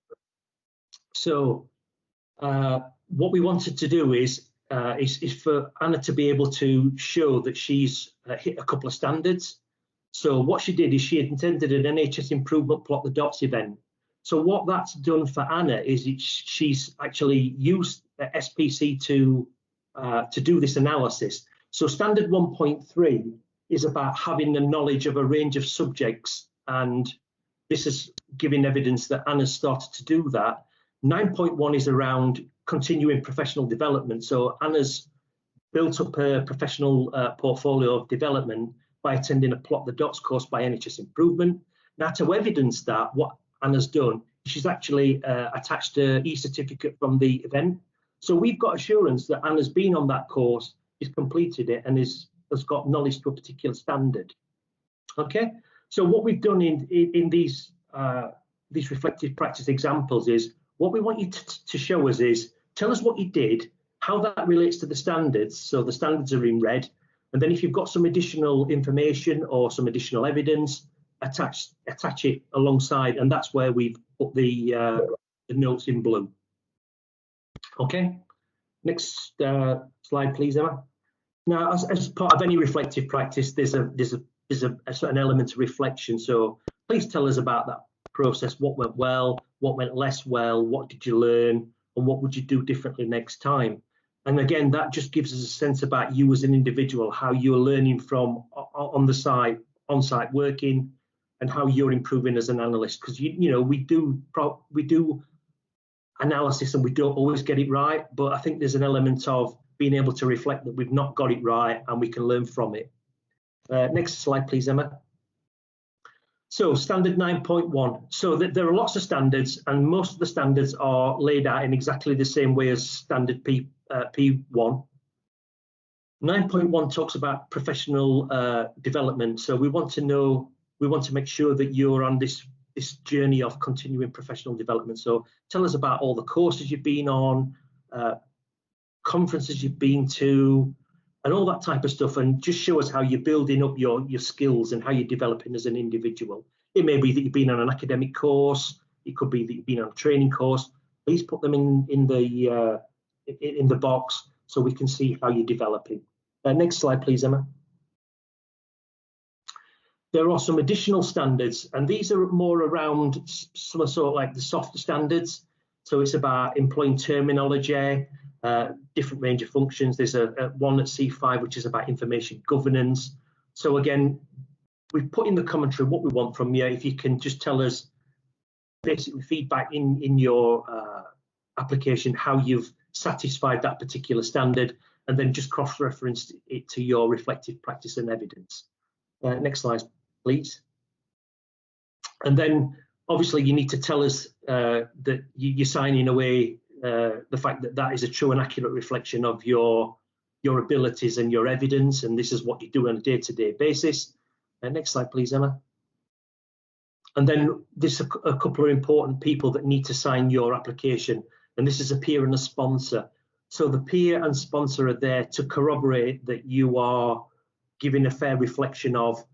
So what we wanted to do is for Anna to be able to show that she's hit a couple of standards. So what she did is she intended an NHS improvement plot the dots event. So what that's done for Anna is she's actually used SPC to do this analysis. So standard 1.3 is about having the knowledge of a range of subjects, and this is giving evidence that Anna's started to do that. 9.1 is around continuing professional development. So Anna's built up her professional portfolio of development by attending a Plot the Dots course by NHS Improvement. Now, to evidence that, what Anna's done, she's actually attached an e-certificate from the event. So we've got assurance that Anna's been on that course, has completed it, and has got knowledge to a particular standard. Okay, so what we've done in these reflective practice examples is, what we want you to show us is, tell us what you did, how that relates to the standards. So the standards are in red, and then if you've got some additional information or some additional evidence, attach it alongside, and that's where we've put the notes in blue. Okay, next slide, please, Emma. Now, as part of any reflective practice, there's a certain element of reflection. So please tell us about that process. What went well? What went less well? What did you learn? And what would you do differently next time? And again, that just gives us a sense about you as an individual, how you're learning from on-site working, and how you're improving as an analyst. Because you know we do analysis and we don't always get it right, but I think there's an element of being able to reflect that we've not got it right and we can learn from it. Next slide, please, Emma. So standard 9.1. So there are lots of standards, and most of the standards are laid out in exactly the same way as standard P1. 9.1 talks about professional development. So we want to make sure that you're on this journey of continuing professional development. So tell us about all the courses you've been on, conferences you've been to, and all that type of stuff, and just show us how you're building up your skills and how you're developing as an individual. It may be that you've been on an academic course, it could be that you've been on a training course. Please put them in the box so we can see how you're developing. Next slide, please, Emma. There are some additional standards, and these are more around some sort of like the softer standards. So it's about employing terminology, different range of functions. There's a one at C5, which is about information governance. So again, we've put in the commentary what we want from you. If you can just tell us basically feedback in your application, how you've satisfied that particular standard, and then just cross-reference it to your reflective practice and evidence. Next slide, please. And then obviously you need to tell us that you're signing away the fact that that is a true and accurate reflection of your abilities and your evidence, and this is what you do on a day-to-day basis. Next slide, please, Emma. And then there's a couple of important people that need to sign your application, and this is a peer and a sponsor. So the peer and sponsor are there to corroborate that you are giving a fair reflection of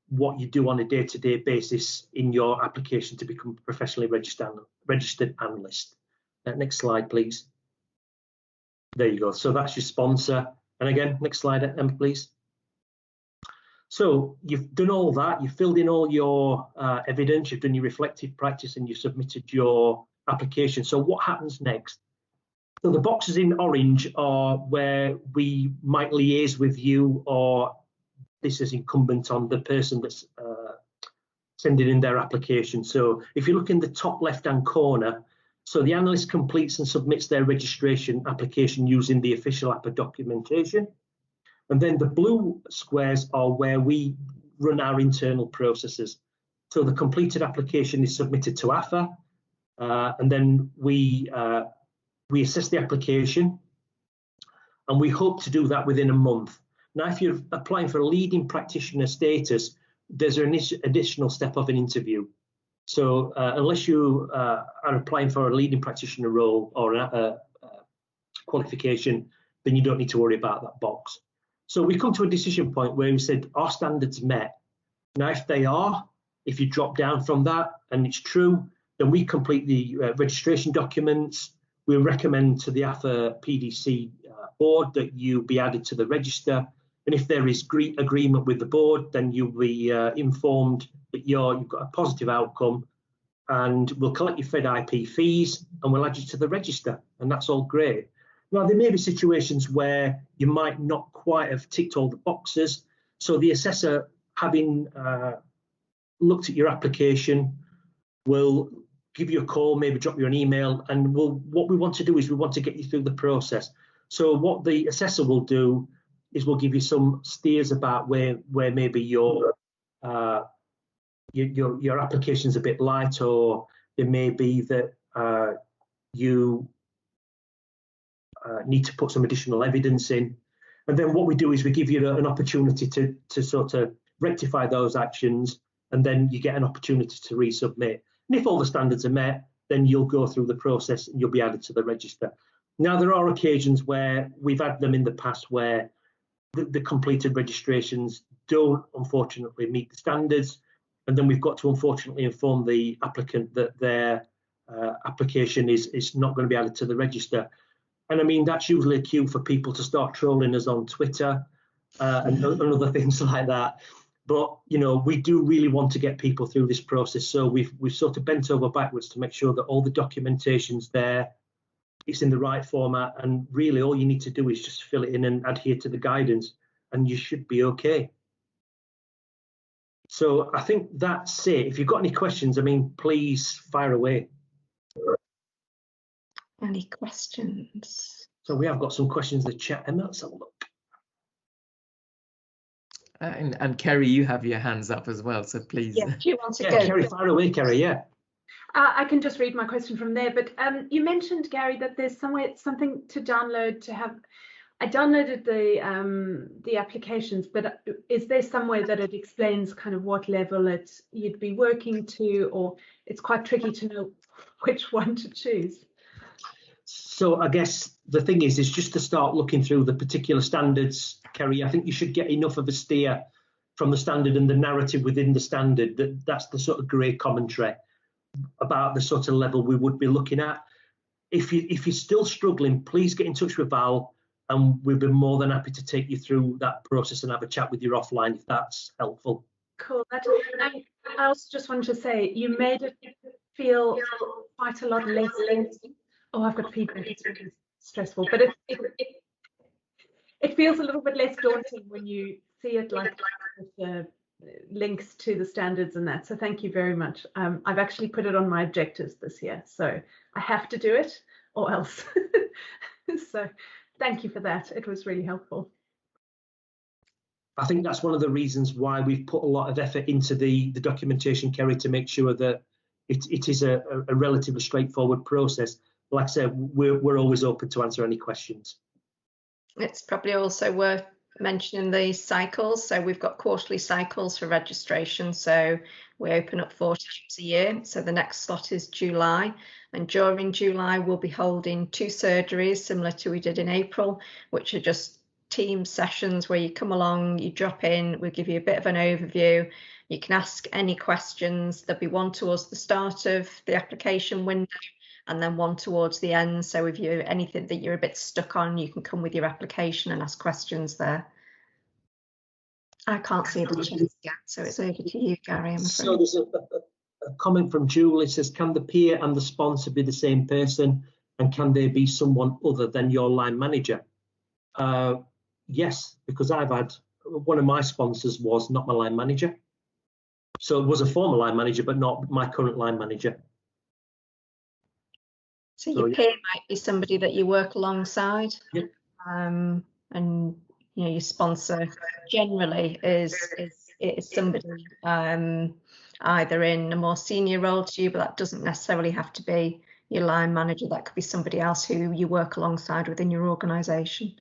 what you do on a day-to-day basis in your application to become a professionally registered analyst. Next slide, please. There you go. So that's your sponsor. And again, next slide, Emma, please. So you've done all that, you've filled in all your evidence, you've done your reflective practice, and you've submitted your application. So what happens next? So the boxes in orange are where we might liaise with you, or this is incumbent on the person that's sending in their application. So if you look in the top left-hand corner, so the analyst completes and submits their registration application using the official AphA documentation. And then the blue squares are where we run our internal processes. So the completed application is submitted to AphA, and then we assess the application, and we hope to do that within a month. Now, if you're applying for a leading practitioner status, there's an additional step of an interview. So unless you are applying for a leading practitioner role or a qualification, then you don't need to worry about that box. So we come to a decision point where we said, are standards met? Now, if they are, if you drop down from that and it's true, then we complete the registration documents. We recommend to the AphA PDC board that you be added to the register. And if there is agreement with the board, then you'll be informed that you've got a positive outcome, and we'll collect your Fed IP fees and we'll add you to the register. And that's all great. Now, there may be situations where you might not quite have ticked all the boxes. So the assessor, having looked at your application, will give you a call, maybe drop you an email, and what we want to do is we want to get you through the process. So what the assessor will do is we'll give you some steers about where maybe your application's a bit light, or it may be that you need to put some additional evidence in. And then what we do is we give you an opportunity to sort of rectify those actions, and then you get an opportunity to resubmit. And if all the standards are met, then you'll go through the process and you'll be added to the register. Now, there are occasions where we've had them in the past where the completed registrations don't unfortunately meet the standards, and then we've got to unfortunately inform the applicant that their application is not going to be added to the register. And I mean, that's usually a cue for people to start trolling us on Twitter and other things like that. But, you know, we do really want to get people through this process. So we've sort of bent over backwards to make sure that all the documentation's there, it's in the right format, and really all you need to do is just fill it in and adhere to the guidance, and you should be okay. So I think that's it. If you've got any questions, I mean, please fire away. Any questions? So we have got some questions in the chat. Emma, let's have a look. And Kerry, you have your hands up as well, so please. Yeah, do you want to go? Kerry, fire away, Kerry, yeah. I can just read my question from there, but you mentioned, Gary, that there's something to download to have. I downloaded the applications, but is there somewhere that it explains kind of what level you'd be working to, or it's quite tricky to know which one to choose? So I guess the thing is just to start looking through the particular standards, Kerry. I think you should get enough of a steer from the standard and the narrative within the standard that's the sort of grey commentary about the sort of level we would be looking at. If you're still struggling, please get in touch with Val, and we'll be more than happy to take you through that process and have a chat with you offline if that's helpful. Cool. I also just wanted to say you made it feel quite a lot less. Oh, I've got feedback. It's really stressful, but it feels a little bit less daunting when you see it like with the links to the standards and that. So thank you very much. I've actually put it on my objectives this year, so I have to do it or else. So thank you for that. It was really helpful. I think that's one of the reasons why we've put a lot of effort into the documentation, Kerry, to make sure that it is a relatively straightforward process. Like I said, we're always open to answer any questions. It's probably also worth mentioning the cycles. So we've got quarterly cycles for registration. So we open up 4 times a year. So the next slot is July. And during July, we'll be holding 2 surgeries similar to we did in April, which are just team sessions where you come along, you drop in, we'll give you a bit of an overview. You can ask any questions. There'll be one towards the start of the application window, and then one towards the end. So if you anything that you're a bit stuck on, you can come with your application and ask questions there. I can't see the chat yet, so it's over to you, Gary, I'm So afraid. there's a comment from Julie. It says, can the peer and the sponsor be the same person, and can they be someone other than your line manager? Yes, because I've had, one of my sponsors was not my line manager. So it was a former line manager, but not my current line manager. So your peer might be somebody that you work alongside. Yep. And you know, your sponsor generally is somebody either in a more senior role to you, but that doesn't necessarily have to be your line manager. That could be somebody else who you work alongside within your organisation.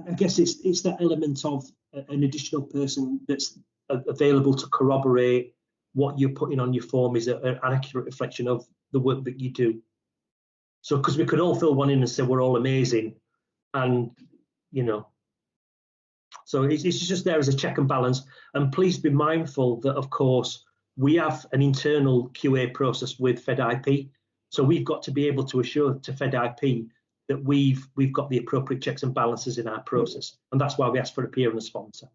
I guess it's that element of an additional person that's available to corroborate what you're putting on your form is an accurate reflection of the work that you do. So, because we could all fill one in and say we're all amazing, and you know, so it's just there as a check and balance. And please be mindful that, of course, we have an internal QA process with FedIP, so we've got to be able to assure to FedIP that we've got the appropriate checks and balances in our process, and that's why we ask for a peer and a sponsor.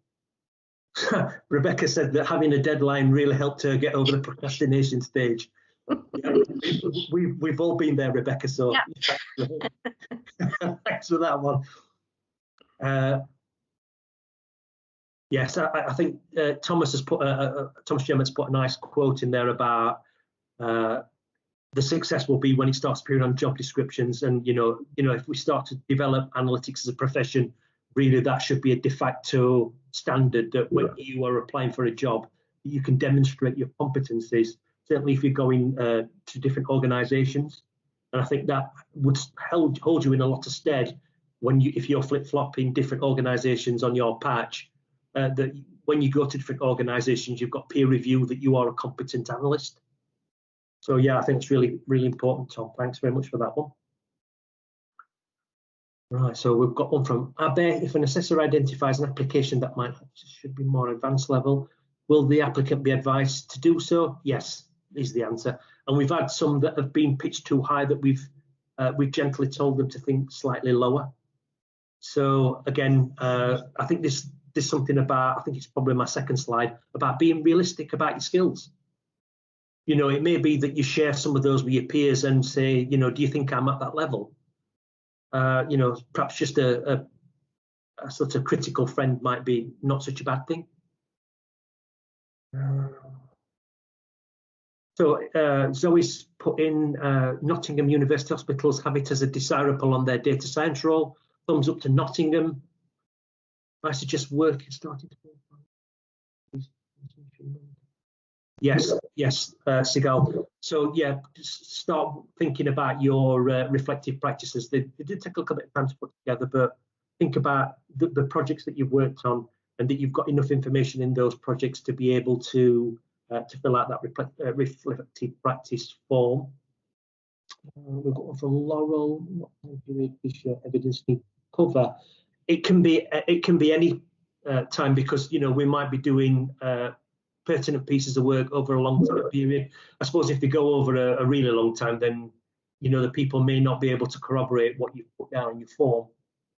Rebecca said that having a deadline really helped her get over the procrastination stage. Yeah, we've all been there, Rebecca, so yeah. Thanks for that one. Yes, I think Thomas has put Thomas Gemmett's put a nice quote in there about the success will be when it starts appearing on job descriptions, and you know if we start to develop analytics as a profession, really that should be a de facto standard that when you are applying for a job, you can demonstrate your competencies. Certainly, if you're going to different organisations, and I think that would hold you in a lot of stead if you're flip-flopping different organisations on your patch. That when you go to different organisations, you've got peer review that you are a competent analyst. So yeah, I think it's really, really important, Tom. Thanks very much for that one. Right, so we've got one from AphA. If an assessor identifies an application that should be more advanced level, will the applicant be advised to do so? Yes, is the answer. And we've had some that have been pitched too high that we've gently told them to think slightly lower. So again, I think there's something about, I think it's probably my second slide, about being realistic about your skills. You know, it may be that you share some of those with your peers and say, you know, do you think I'm at that level? You know, perhaps just a sort of critical friend might be not such a bad thing. So Zoe's put in Nottingham University Hospitals have it as a desirable on their data science role. Thumbs up to Nottingham. I suggest work is starting to. Yes, Sigal. So yeah, start thinking about your reflective practices. They did take a little bit of time to put together, but think about the projects that you've worked on and that you've got enough information in those projects to be able to fill out that reflective practice form. We've got one from Laurel. Evidence to cover. It can be any time, because you know we might be doing pertinent pieces of work over a long time period. I suppose if they go over a really long time, then you know the people may not be able to corroborate what you've put down in your form.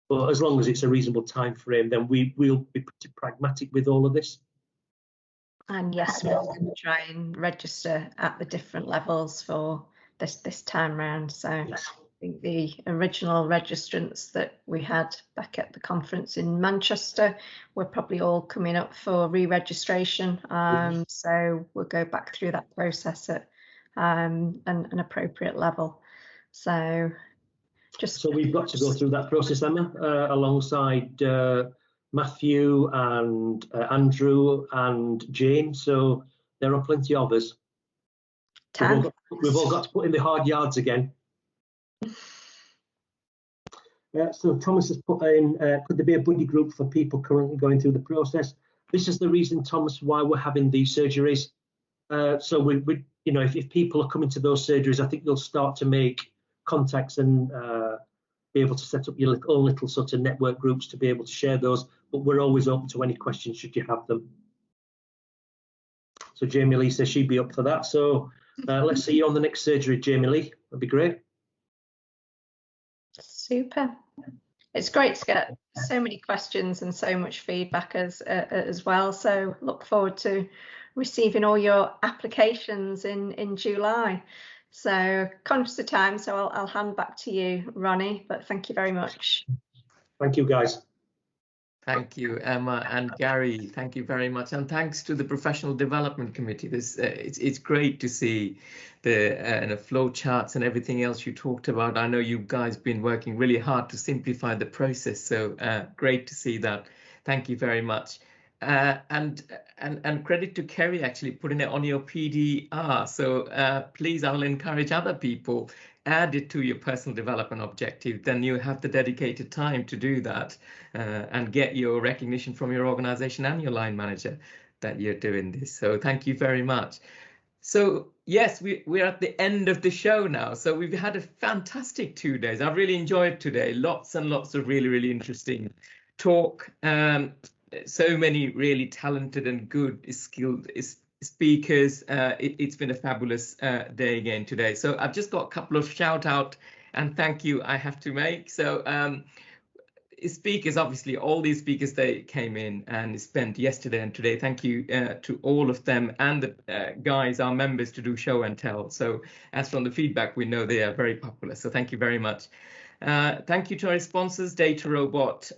But as long as it's a reasonable time frame, then we'll be pretty pragmatic with all of this. And yes, we're going to try and register at the different levels for this time round. So yes. I think the original registrants that we had back at the conference in Manchester were probably all coming up for re-registration. So we'll go back through that process at an appropriate level. So we've got to go through that process, Emma, alongside Matthew and Andrew and Jane. So there are plenty of us. We've all got to put in the hard yards again. So Thomas has put in, could there be a buddy group for people currently going through the process? This is the reason, Thomas, why we're having these surgeries. So we you know, if people are coming to those surgeries, I think you'll start to make contacts and be able to set up your own little sort of network groups to be able to share those. But we're always open to any questions should you have them. So Jamie Lee says she'd be up for that. So let's see you on the next surgery, Jamie Lee. That'd be great. Super. It's great to get so many questions and so much feedback as well. So look forward to receiving all your applications in July. So conscious of time, so I'll hand back to you, Ronnie, but thank you very much. Thank you, guys. Thank you, Emma and Gary. Thank you very much, and thanks to the Professional Development Committee. It's great to see the flow charts and everything else you talked about. I know you guys been working really hard to simplify the process, so great to see that. Thank you very much. And credit to Kerry actually putting it on your PDR. So please, I'll encourage other people, add it to your personal development objective. Then you have the dedicated time to do that and get your recognition from your organization and your line manager that you're doing this. So thank you very much. So yes, we're at the end of the show now. So we've had a fantastic 2 days. I've really enjoyed today. Lots and lots of really interesting talk. So many really talented and good skilled speakers. It's been a fabulous day again today. So I've just got a couple of shout out and thank you I have to make. So speakers, obviously all these speakers, they came in and spent yesterday and today. Thank you to all of them and the guys, our members, to do show and tell. So as from the feedback, we know they are very popular. So thank you very much. Thank you to our sponsors, Data Robot,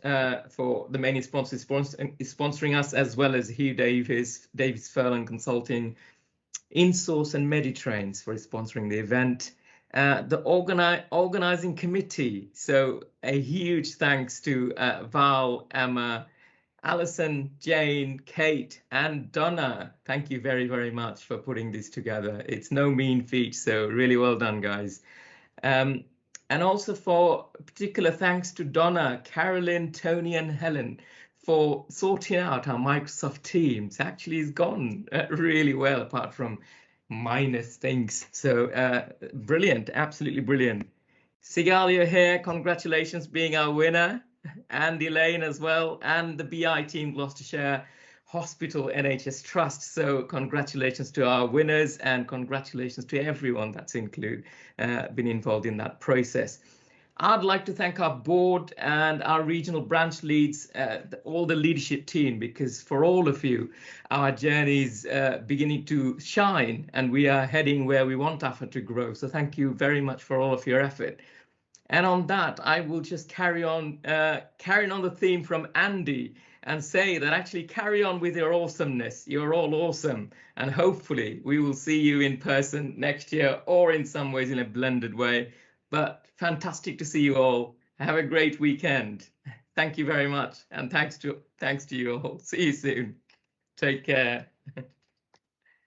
for the main sponsor sponsoring us, as well as Hugh Davis Furlan Consulting, InSource and Meditrains for sponsoring the event. The organizing committee. So a huge thanks to Val, Emma, Alison, Jane, Kate, and Donna. Thank you very much for putting this together. It's no mean feat, so really well done, guys. And also for particular thanks to Donna, Carolyn, Tony, and Helen for sorting out our Microsoft Teams. Actually, it's gone really well, apart from minus things. So brilliant, absolutely brilliant. Sigal, you're here. Congratulations being our winner. Andi Lane as well, and the BI team, Gloucestershire Hospital NHS Trust. So congratulations to our winners and congratulations to everyone that's been involved in that process. I'd like to thank our board and our regional branch leads, all the leadership team, because for all of you, our journey is beginning to shine and we are heading where we want AphA to grow. So thank you very much for all of your effort. And on that, I will just carry on the theme from Andi and say that actually carry on with your awesomeness. You're all awesome. And hopefully we will see you in person next year or in some ways in a blended way. But fantastic to see you all. Have a great weekend. Thank you very much. And thanks to you all. See you soon. Take care.